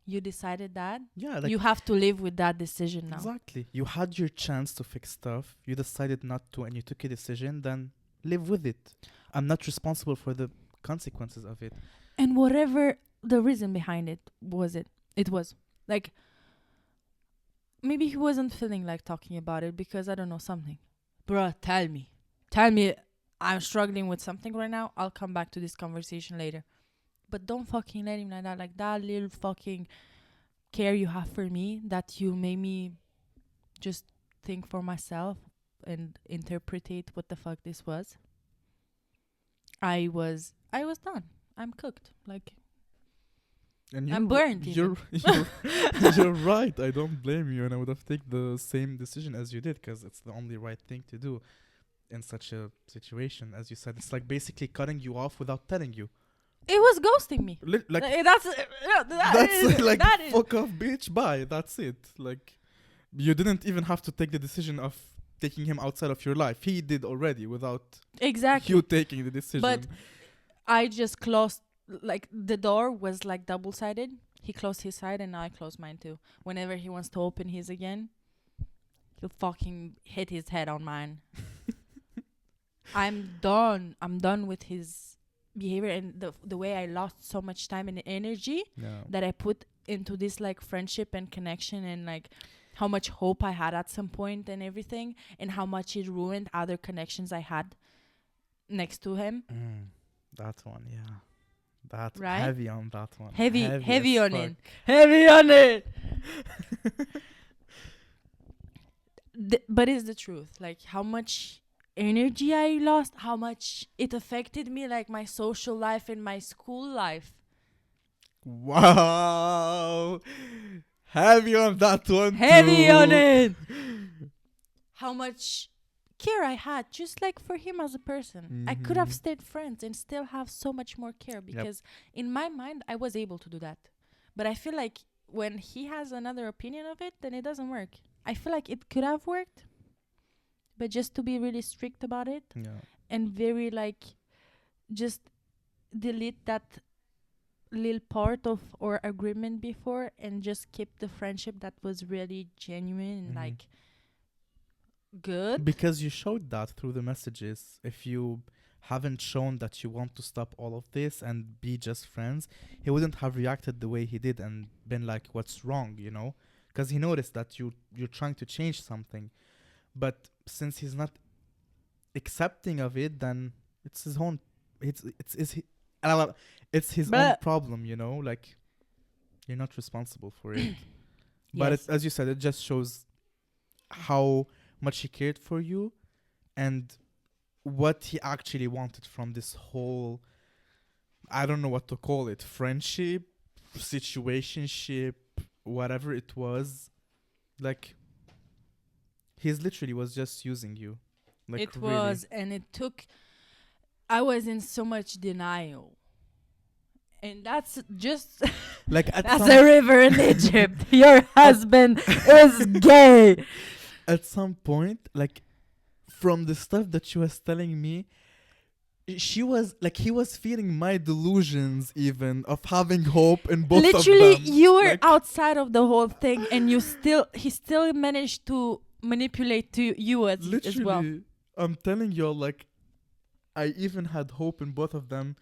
you decided that. Yeah, like, You have to live with that decision now. exactly. You had your chance to fix stuff. You decided not to, and you took a decision. Then live with it. I'm not responsible for the consequences of it. And whatever the reason behind it was, it was like, maybe he wasn't feeling like talking about it because I don't know, something. Bruh, tell me I'm struggling with something right now. I'll come back to this conversation later. But don't fucking let him like that. Like, that little fucking care you have for me, that you made me just think for myself and interpretate what the fuck this was. I was done. I'm cooked. Like, And I'm burned. You're you're right. I don't blame you, and I would have taken the same decision as you did because it's the only right thing to do in such a situation. As you said, it's like basically cutting you off without telling you. it was ghosting me. Like That's like that is fuck off, bitch. Bye. That's it. Like, you didn't even have to take the decision of taking him outside of your life. He did already without exactly. you taking the decision. But I just closed, like, the door was like double-sided. He closed his side and now I closed mine too. Whenever he wants to open his again, he'll fucking hit his head on mine. I'm done with his behavior and the way I lost so much time and energy yeah. that I put into this like friendship and connection, and like how much hope I had at some point and everything, and how much it ruined other connections I had next to him. That one, yeah. That's Right? heavy on that one. Heavy as on fuck. it. Heavy on it. But it's the truth. Like, how much energy I lost, how much it affected me, like my social life and my school life. Wow. Heavy on that one Heavy too. on it. How much care I had just like for him as a person. I could have Mhm. stayed friends and still have so much more care because in my mind I was able to do that. But I feel like when he has another opinion of it, then it doesn't work. I feel like it could have worked, but just to be really strict about it Yeah. and very like just delete that little part of our agreement before and just keep the friendship that was really genuine and Mhm. like good. Because you showed that through the messages. If you haven't shown that you want to stop all of this and be just friends, he wouldn't have reacted the way he did and been like, "What's wrong?" You know, because he noticed that you're trying to change something. But since he's not accepting of it, then it's his own. It's hi- it's his own But problem. You know, like you're not responsible for it. But yes, as you said, it just shows how much he cared for you and what he actually wanted from this whole, I don't know what to call it, friendship, situationship, whatever it was. Like he's literally was just using you. Like it really. was, and it took. I was in so much denial, and that's just Like at that's some a river in Egypt. Your husband is gay. at some point, like from the stuff that she was telling me, she was like he was feeling my delusions even of having hope in both Literally, of them. you were Like outside of the whole thing, and he still managed to manipulate to you as well. literally, I'm telling you, like I even had hope in both of them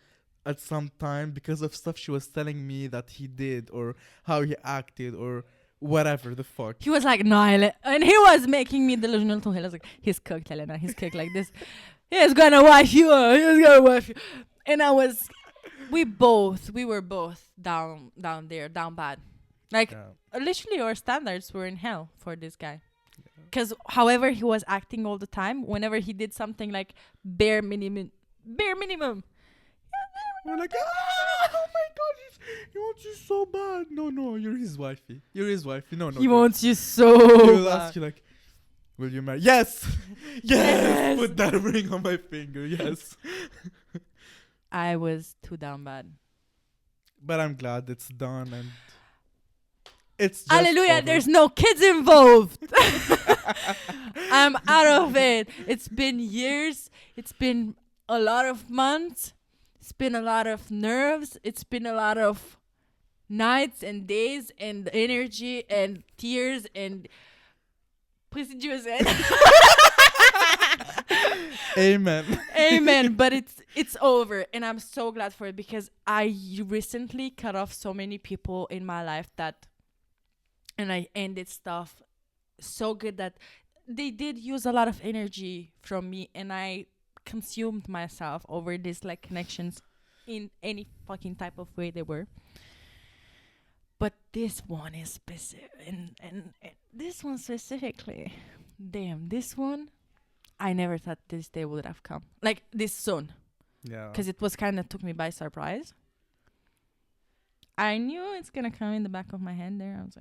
at some time because of stuff she was telling me that he did or how he acted or whatever the fuck. He was like, no, and he was making me delusional too. He was like, he's cooked, Helena. He's cooked like this. He's gonna wife you. He's gonna wife you. And we were both down there, down bad. Like, Yeah. literally, our standards were in hell for this guy. Because however he was acting all the time, whenever he did something like bare minimum, We're like, oh my god, he wants you so bad. No, you're his wifey. You're his wifey. No, he girl. wants you He so will bad. ask you like, will you marry? Yes, Yes. Put that ring on my finger. Yes. I was too down bad. But I'm glad it's done and it's just Hallelujah, over. there's no kids involved. I'm out of it. It's been years. It's been a lot of months. It's been a lot of nerves. It's been a lot of nights and days and energy and tears and procedures and Amen. amen. But it's over, and I'm so glad for it because I recently cut off so many people in my life and I ended stuff so good that they did use a lot of energy from me, and I consumed myself over these like connections in any fucking type of way they were. But this one is specific, and this one specifically, damn, this one, I never thought this day would have come like this soon, Yeah. because it was kind of took me by surprise. I knew it's gonna come in the back of my head there. I was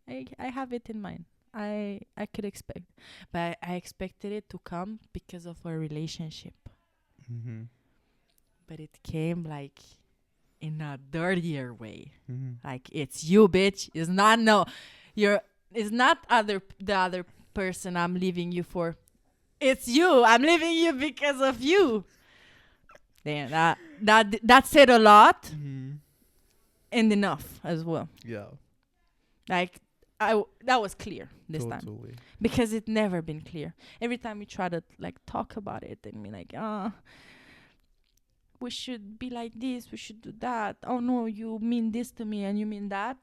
like, I have it in mind. I could expect, but I expected it to come because of our relationship. Mm-hmm. But it came like in a dirtier way. Mm-hmm. Like, it's you, bitch. It's not it's not the other person I'm leaving you for. It's you. I'm leaving you because of you. Damn, that said a lot Mm-hmm. and enough as well. Yeah. Like, that was clear this time Totally. because it never been clear. Every time we try to like talk about it and be like, we should be like this, we should do that. Oh no, you mean this to me and you mean that.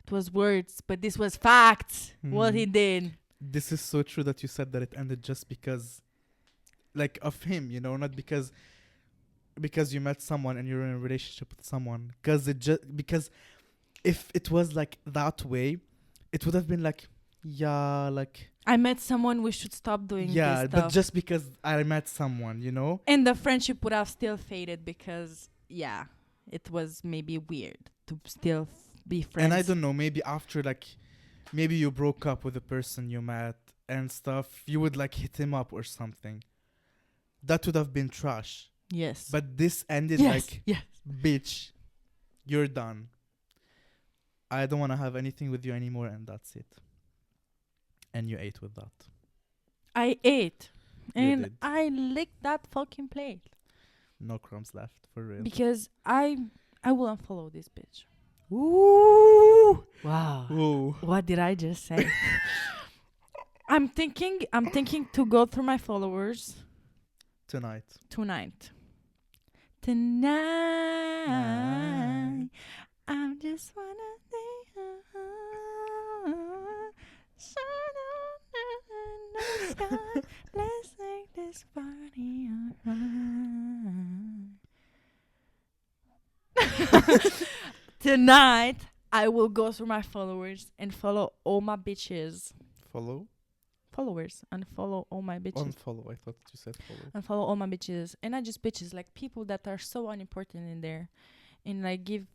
It was words, but this was facts. What he did. This is so true that you said that it ended just because, like, of him, you know, not because you met someone and you're in a relationship with someone. Because if it was like that way, it would have been like, yeah, like, I met someone, we should stop doing yeah, this but stuff. just because I met someone, you know. And the friendship would have still faded because, yeah, it was maybe weird to still be friends. And I don't know, maybe after, like, maybe you broke up with the person you met and stuff, you would like hit him up or something. That would have been trash. Yes. But this ended yes. like, Yes. bitch, you're done. I don't want to have anything with you anymore, and that's it. And you ate with that. I ate. You And did. I licked that fucking plate. No crumbs left, for real. Because I will unfollow this bitch. Ooh. Wow. Ooh. What did I just say? I'm thinking to go through my followers Tonight. tonight. Tonight. I'm just wanna think. Let's make this party alright. Tonight, I will go through my followers and follow all my bitches. Followers and follow all my bitches. Unfollow. I thought you said follow. And follow all my bitches. And not just bitches, like people that are so unimportant in there. And like give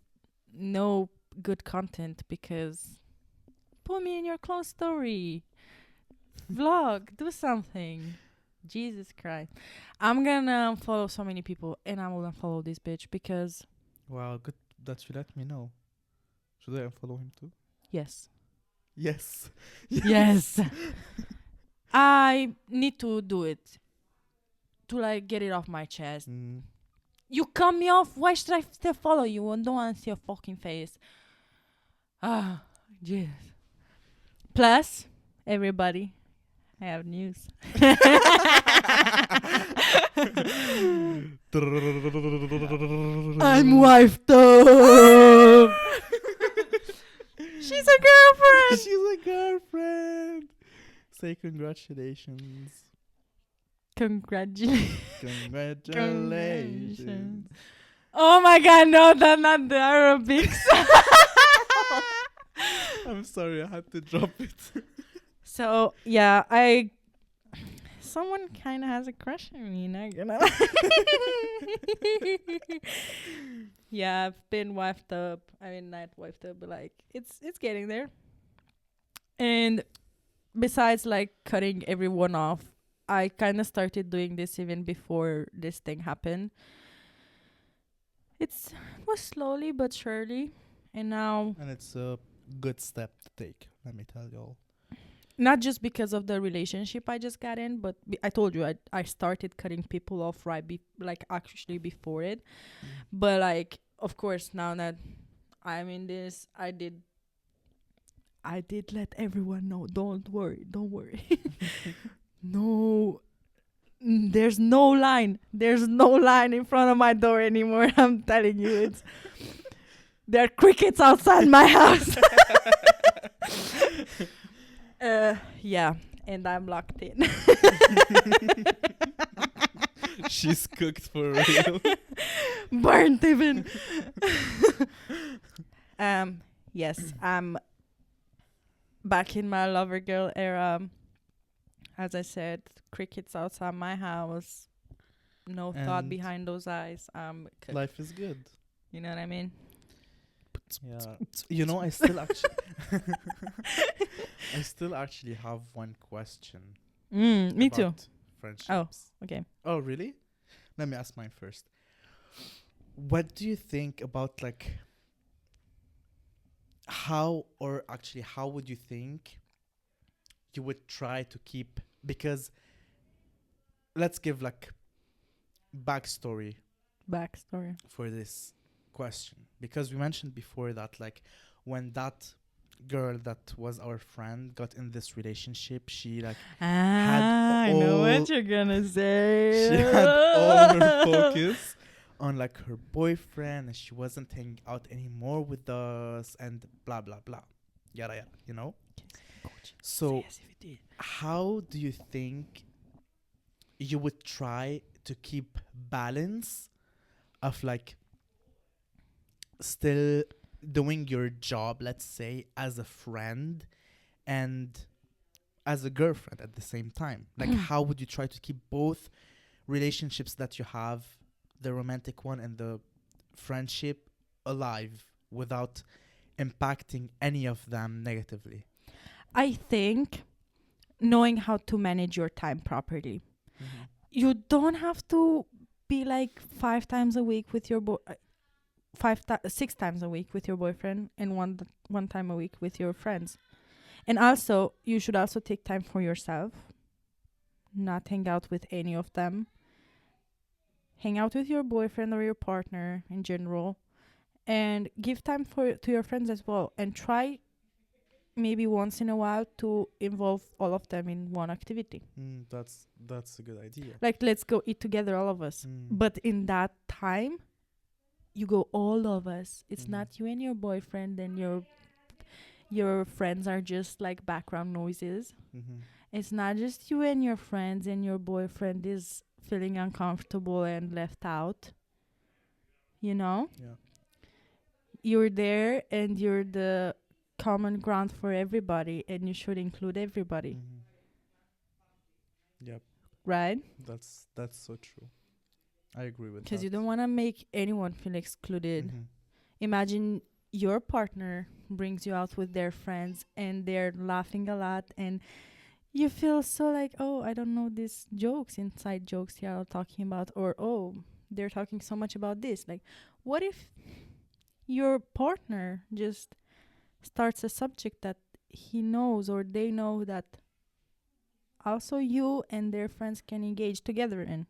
no good content because put me in your close story. Vlog. Do something. Jesus Christ. I'm gonna unfollow so many people and I will unfollow this bitch because Wow, good that you let me know. Should I unfollow him too? yes. Yes. Yes. I need to do it. To like get it off my chest. Mm. You cut me off. Why should I still follow you and don't want to see your fucking face? Ah, jeez. Plus, everybody, I have news. I'm wifed up. She's a girlfriend. She's a girlfriend. Say congratulations. Congratulations. Congratulations. Oh my god, no, that's not the Arabics. I'm sorry, I had to drop it. So, yeah, someone kind of has a crush on me, not gonna lie. Yeah, I've been wifed up. I mean, not wifed up, but like, it's getting there. And besides, like, cutting everyone off, I kind of started doing this even before this thing happened. It was slowly but surely. And now, And it's a good step to take, let me tell you all. not just because of the relationship I just got in, but I told you I started cutting people off actually before it. But like, of course, now that I'm in this, I did let everyone know. Don't worry. No, there's no line. There's no line in front of my door anymore. I'm telling you, there are crickets outside my house. Yeah, and I'm locked in. She's cooked for real. Burnt even. Yes, I'm back in my lover girl era. As I said, crickets outside my house. No thought And behind those eyes. Life is good. You know what I mean? Yeah. I still actually have one question. Me too. about friendships. Okay. Oh, really? Let me ask mine first. What do you think about like how would you think you would try to keep, because let's give like backstory Backstory. for this question, because we mentioned before that like when that girl that was our friend got in this relationship, she like I know all- what you're gonna say. she had all her focus on like her boyfriend and she wasn't hanging out anymore with us and blah blah blah, yada yada, so Yes, if it did. how do you think you would try to keep balance of like still doing your job, let's say, as a friend and as a girlfriend at the same time? Like how would you try to keep both relationships that you have, the romantic one and the friendship, alive without impacting any of them negatively? I think knowing how to manage your time properly. Mm-hmm. You don't have to be like 5 times a week with your 6 times a week with your boyfriend and one time a week with your friends. And also, you should also take time for yourself, not hang out with any of them. Hang out with your boyfriend or your partner in general, and give time to your friends as well. And try maybe once in a while to involve all of them in one activity. That's a good idea. Like, let's go eat together, all of us. But in that time, you go all of us. It's not you and your boyfriend and your friends are just like background noises. Mm-hmm. It's not just you and your friends and your boyfriend is feeling uncomfortable and left out. You know? Yeah. You're there and you're the common ground for everybody, and you should include everybody. Mm-hmm. Yep. Right? That's so true. I agree with that. Because you don't want to make anyone feel excluded. Mm-hmm. Imagine your partner brings you out with their friends and they're laughing a lot, and you feel so like, oh, I don't know these jokes, inside jokes here are talking about, or oh, they're talking so much about this. Like, what if your partner just starts a subject that he knows or they know that also you and their friends can engage together in?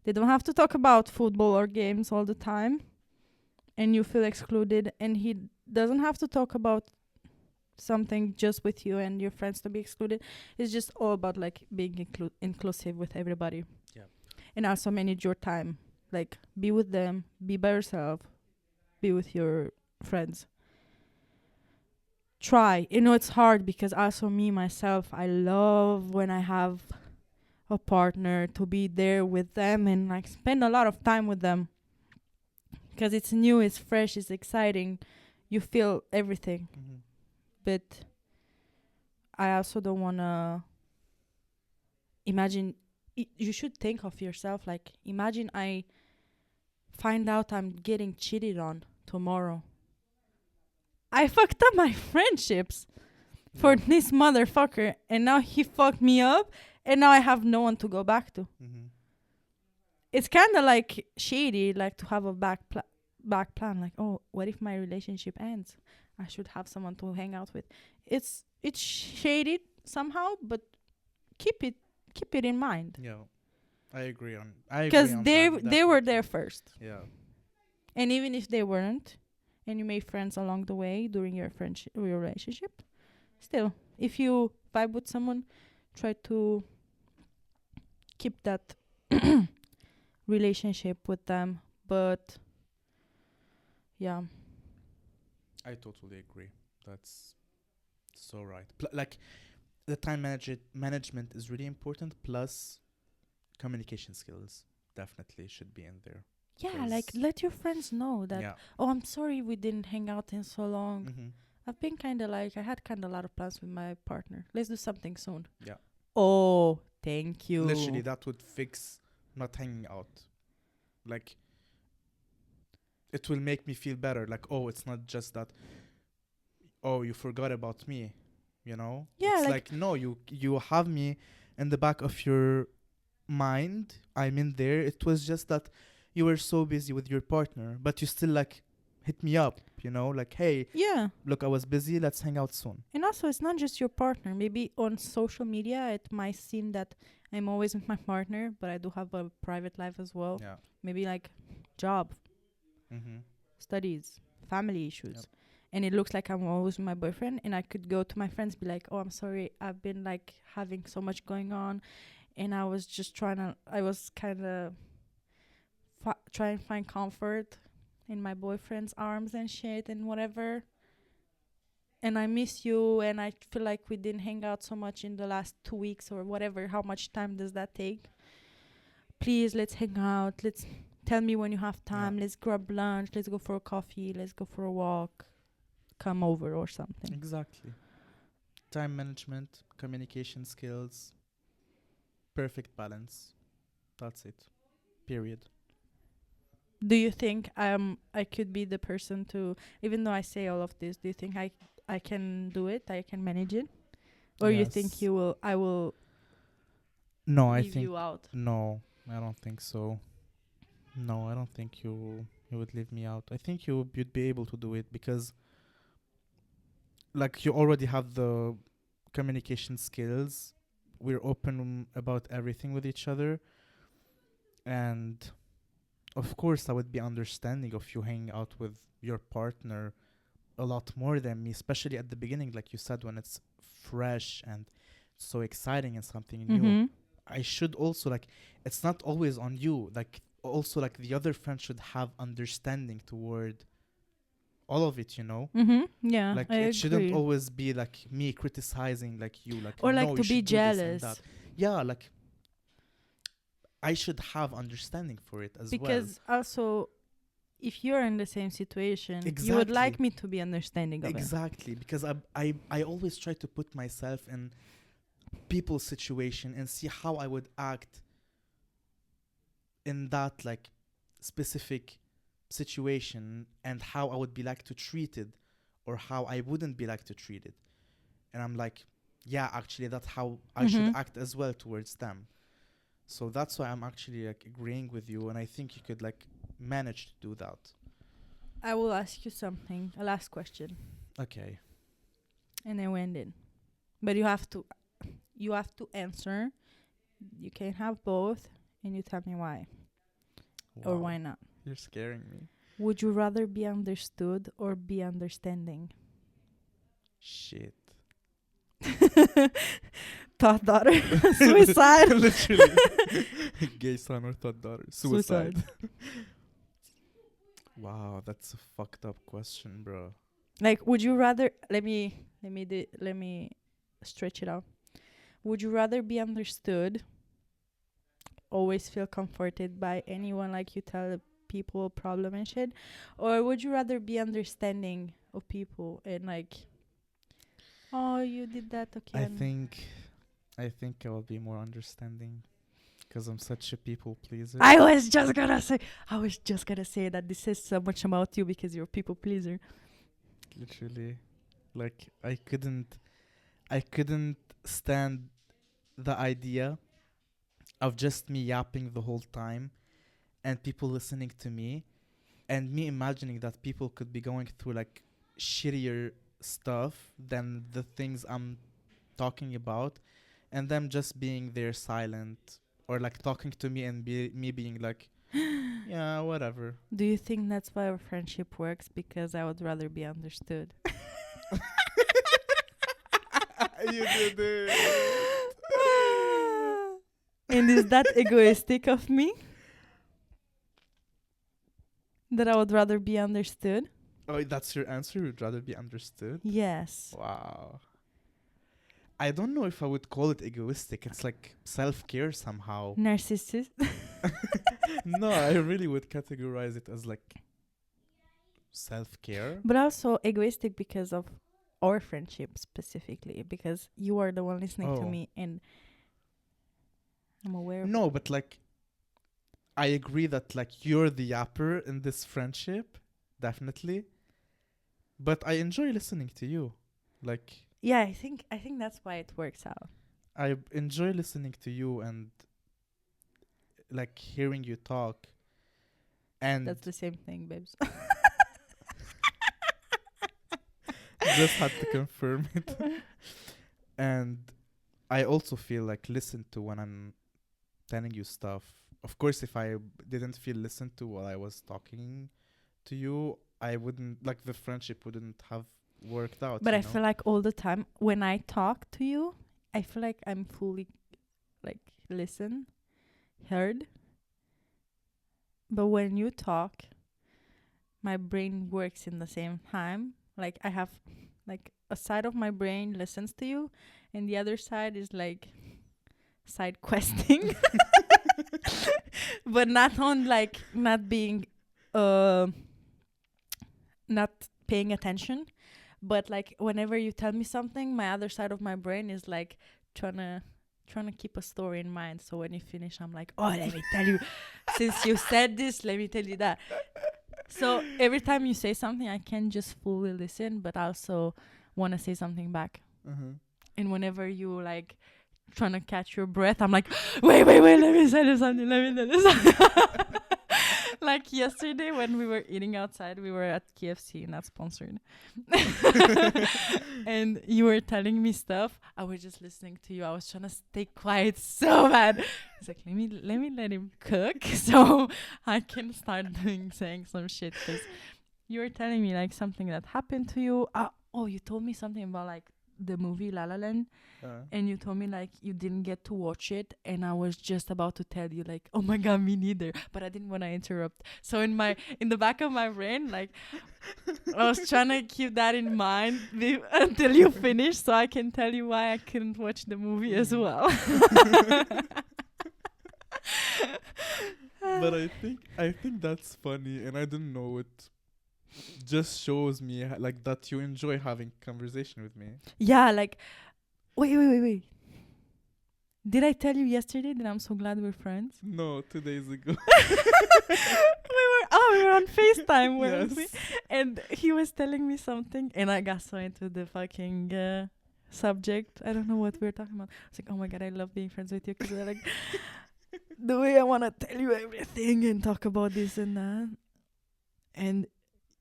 They don't have to talk about football or games all the time and you feel excluded, and he doesn't have to talk about something just with you and your friends to be excluded. It's just all about like being inclusive with everybody. Yeah. And also manage your time. Like, be with them, be by yourself, be with your friends. Try. You know, it's hard because also me, myself, I love when I have a partner to be there with them and like spend a lot of time with them. Because it's new, it's fresh, it's exciting. You feel everything. Mm-hmm. But I also don't want to imagine. You should think of yourself like, imagine I find out I'm getting cheated on tomorrow. I fucked up my friendships for this motherfucker, and now he fucked me up, and now I have no one to go back to. Mm-hmm. It's kind of like shady, like to have a back plan. Like, oh, what if my relationship ends? I should have someone to hang out with. It's shady somehow, but keep it in mind. Yeah. I agree on Because they were there definitely. first. Yeah. And even if they weren't, and you made friends along the way during your friendship or your relationship, still, if you vibe with someone, try to keep that relationship with them. But yeah, I totally agree. That's so right. Like the time management is really important. Plus, communication skills definitely should be in there. yeah, like let your friends know that. Yeah. Oh, I'm sorry we didn't hang out in so long. Mm-hmm. I've been kind of like, I had kind of a lot of plans with my partner. Let's do something soon. Yeah. Oh, thank you. Literally, that would fix not hanging out. Like, it will make me feel better. Like, oh, it's not just that. Oh, you forgot about me. You know. Yeah, It's like- like no, you have me in the back of your mind. I'm in there. It was just that you were so busy with your partner, but you still like hit me up. You know, like, hey, Yeah. look, I was busy. Let's hang out soon. And also, it's not just your partner. Maybe on social media, it might seem that I'm always with my partner, but I do have a private life as well. Yeah. Maybe like job, Mm-hmm. studies, family issues. Yep. And it looks like I'm always with my boyfriend, and I could go to my friends, be like, oh, I'm sorry, I've been like having so much going on, and I was just I was kind of trying to find comfort in my boyfriend's arms and shit and whatever. And I miss you, and I feel like we didn't hang out so much in the last 2 weeks or whatever. How much time does that take? Please, let's hang out. Let's tell me when you have time. Yeah. Let's grab lunch. Let's go for a coffee. Let's go for a walk. Come over or something. Exactly. Time management, communication skills, perfect balance. That's it. Period. Do you think I could be the person to, even though I say all of this, do you think I can do it? I can manage it? Or you think Yes. I will No, I leave think you out? no. I don't think so. No, I don't think you would leave me out. I think you'd be able to do it because like you already have the communication skills. We're open about everything with each other, and of course I would be understanding of you hanging out with your partner a lot more than me, especially at the beginning, like you said, when it's fresh and so exciting and something new. Mm-hmm. I should also like it's not always on you. Like also like the other friend should have understanding toward all of it, you know? Mm-hmm. Yeah, I Like it shouldn't agree. always be like me criticizing like you, like Or like no, you to be should do this and that. jealous. Yeah, like I should have understanding for it as well. Because also, if you're in the same situation, you would Exactly. like me to be understanding of it. Exactly. Because I always try to put myself in people's situation and see how I would act in that like specific situation and how I would be like to treat it or how I wouldn't be like to treat it. And I'm like, yeah, actually that's how I should Mm-hmm. act as well towards them. So that's why I'm actually like agreeing with you and I think you could like manage to do that. I will ask you something, a last question, Okay. and then we end it. But you have to answer. You can have both, and you tell me why or Wow. why not. You're scaring me. Would you rather be understood or be understanding? Shit. Thought daughter, suicide. Literally. Gay son or thought daughter. Suicide. Wow, that's a fucked up question, bro. Like, would you rather? Let me stretch it out. Would you rather be understood, always feel comforted by anyone, like you tell people a problem and shit, or would you rather be understanding of people and like, oh, you did that, okay? I think I will be more understanding because I'm such a people pleaser. I was just gonna say that this says so much about you because you're a people pleaser. Literally, like I couldn't stand the idea of just me yapping the whole time and people listening to me and me imagining that people could be going through like shittier stuff than the things I'm talking about and them just being there silent or like talking to me and me being like yeah whatever. Do you think that's why our friendship works? Because I would rather be understood. You did it. And is that egoistic of me? That I would rather be understood? Oh, that's your answer? You'd rather be understood? Yes. Wow. I don't know if I would call it egoistic. It's like self-care somehow. Narcissist? No, I really would categorize it as like self-care. But also egoistic because of our friendship specifically. Because you are the one listening to Oh. me and I'm aware of No, but like I agree that like you're the yapper in this friendship, definitely. But I enjoy listening to you. Like Yeah, I think that's why it works out. I enjoy listening to you and like hearing you talk. And That's the same thing, babes. just had to confirm it. And I also feel like listened to when I'm telling you stuff. Of course, if I didn't feel listened to while I was talking to you, I wouldn't like the friendship wouldn't have worked out. But you I know? feel like all the time when I talk to you, I feel like I'm fully like heard. But when you talk, my brain works in the same time. Like I have like a side of my brain listens to you and the other side is like side questing. But not on like not being not paying attention, but like whenever you tell me something, my other side of my brain is like trying to keep a story in mind. So when you finish, I'm like, oh, let me tell you, since you said this, let me tell you that. So every time you say something, I can just fully listen, but also want to say something back. Uh-huh. And whenever you like trying to catch your breath, I'm like, wait, let me tell you something. Let me tell you something. Like yesterday when we were eating outside, we were at KFC, not sponsored. And you were telling me stuff. I was just listening to you. I was trying to stay quiet so bad. It's like, let me let him cook so I can start saying some shit. Because you were telling me like something that happened to you. Oh, you told me something about like the movie La La Land. And you told me like you didn't get to watch it, and I was just about to tell you like, oh my god, me neither, but I didn't want to interrupt. So in the back of my brain, like I was trying to keep that in mind until you finish, so I can tell you why I couldn't watch the movie as well. But I think that's funny, and I didn't know it. Just shows me like that you enjoy having conversation with me. Yeah, like wait. Did I tell you yesterday that I'm so glad we're friends? No, 2 days ago. we were on FaceTime, weren't Yes. we? And he was telling me something, and I got so into the fucking subject. I don't know what we were talking about. I was like, oh my god, I love being friends with you, because I like the way I want to tell you everything and talk about this and that. And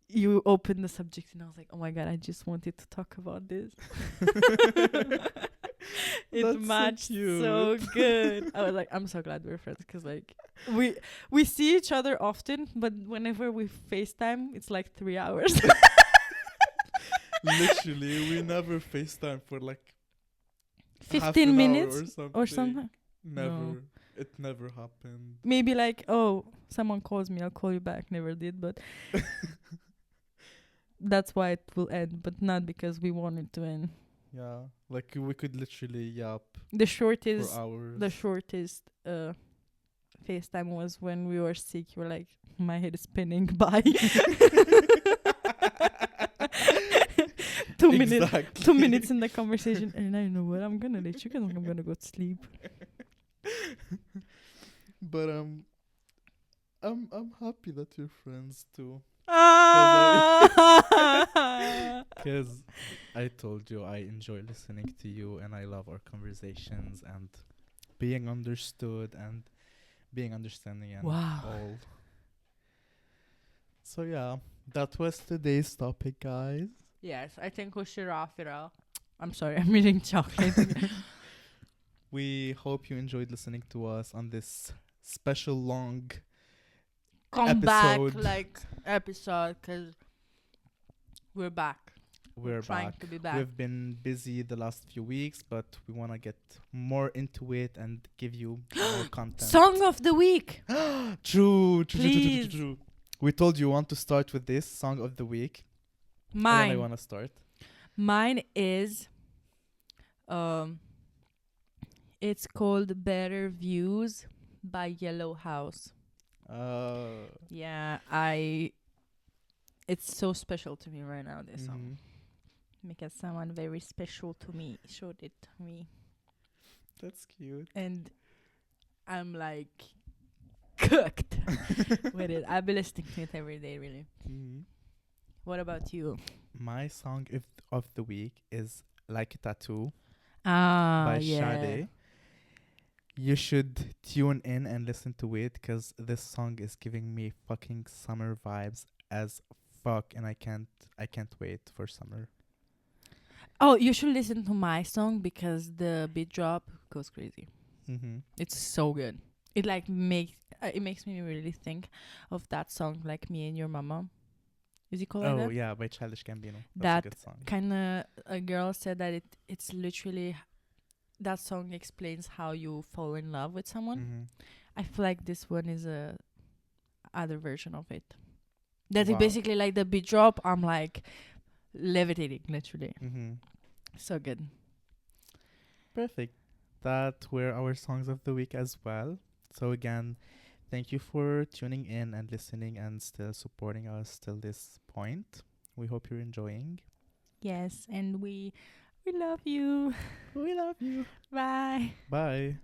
you opened the subject, and I was like, oh my god, I just wanted to talk about this. It That's so matched cute. so good. I was like, I'm so glad we're friends, because like we see each other often, but whenever we FaceTime, it's like 3 hours. Literally, we never FaceTime for like half 15 an hour minutes or or something. something. Never. No. It never happened. Maybe like, oh, someone calls me, I'll call you back. Never did, but that's why it will end, but not because we want it to end. Yeah, like we could literally yap The shortest for hours. FaceTime was when we were sick. You were like, my head is spinning. Bye. 2 minutes. Exactly. 2 minutes in the conversation, and I know what I'm gonna let you, because I'm gonna go to sleep. But I'm happy that you're friends too. Because I told you I enjoy listening to you, and I love our conversations and being understood and being understanding and Wow. all. So yeah, that was today's topic, guys. Yes, I think we should wrap it up. I'm sorry, I'm eating chocolate. We hope you enjoyed listening to us on this special long Comeback episode. episode, because we're back. We're trying back. to be back. We've been busy the last few weeks, but we want to get more into it and give you more content. Song of the week. True. Please. We told you want to start with this song of the week. And then I Mine. want to start. Mine is it's called Better Views by Yellow House. Yeah, it's so special to me right now, this song. Because someone very special to me showed it to me. That's cute. And I'm like cooked with it. I've been listening to it every day, really. What about you? My song of the week is Like a Tattoo by by Sade. You should tune in and listen to it, because this song is giving me fucking summer vibes as fuck, and I can't wait for summer. Oh, you should listen to my song, because the beat drop goes crazy. It's so good. It like makes me really think of that song, like Me and Your Mama. Is it called like that? Oh yeah, by Childish Gambino. That's That a good song. Kind of a girl said that it's literally that song explains how you fall in love with someone. I feel like this one is a other version of it. That is Wow. basically like the beat drop. I'm like levitating, literally. So good. Perfect. That were our songs of the week as well. So again, thank you for tuning in and listening and still supporting us till this point. We hope you're enjoying. Yes, and we love you. We love you. Bye. Bye.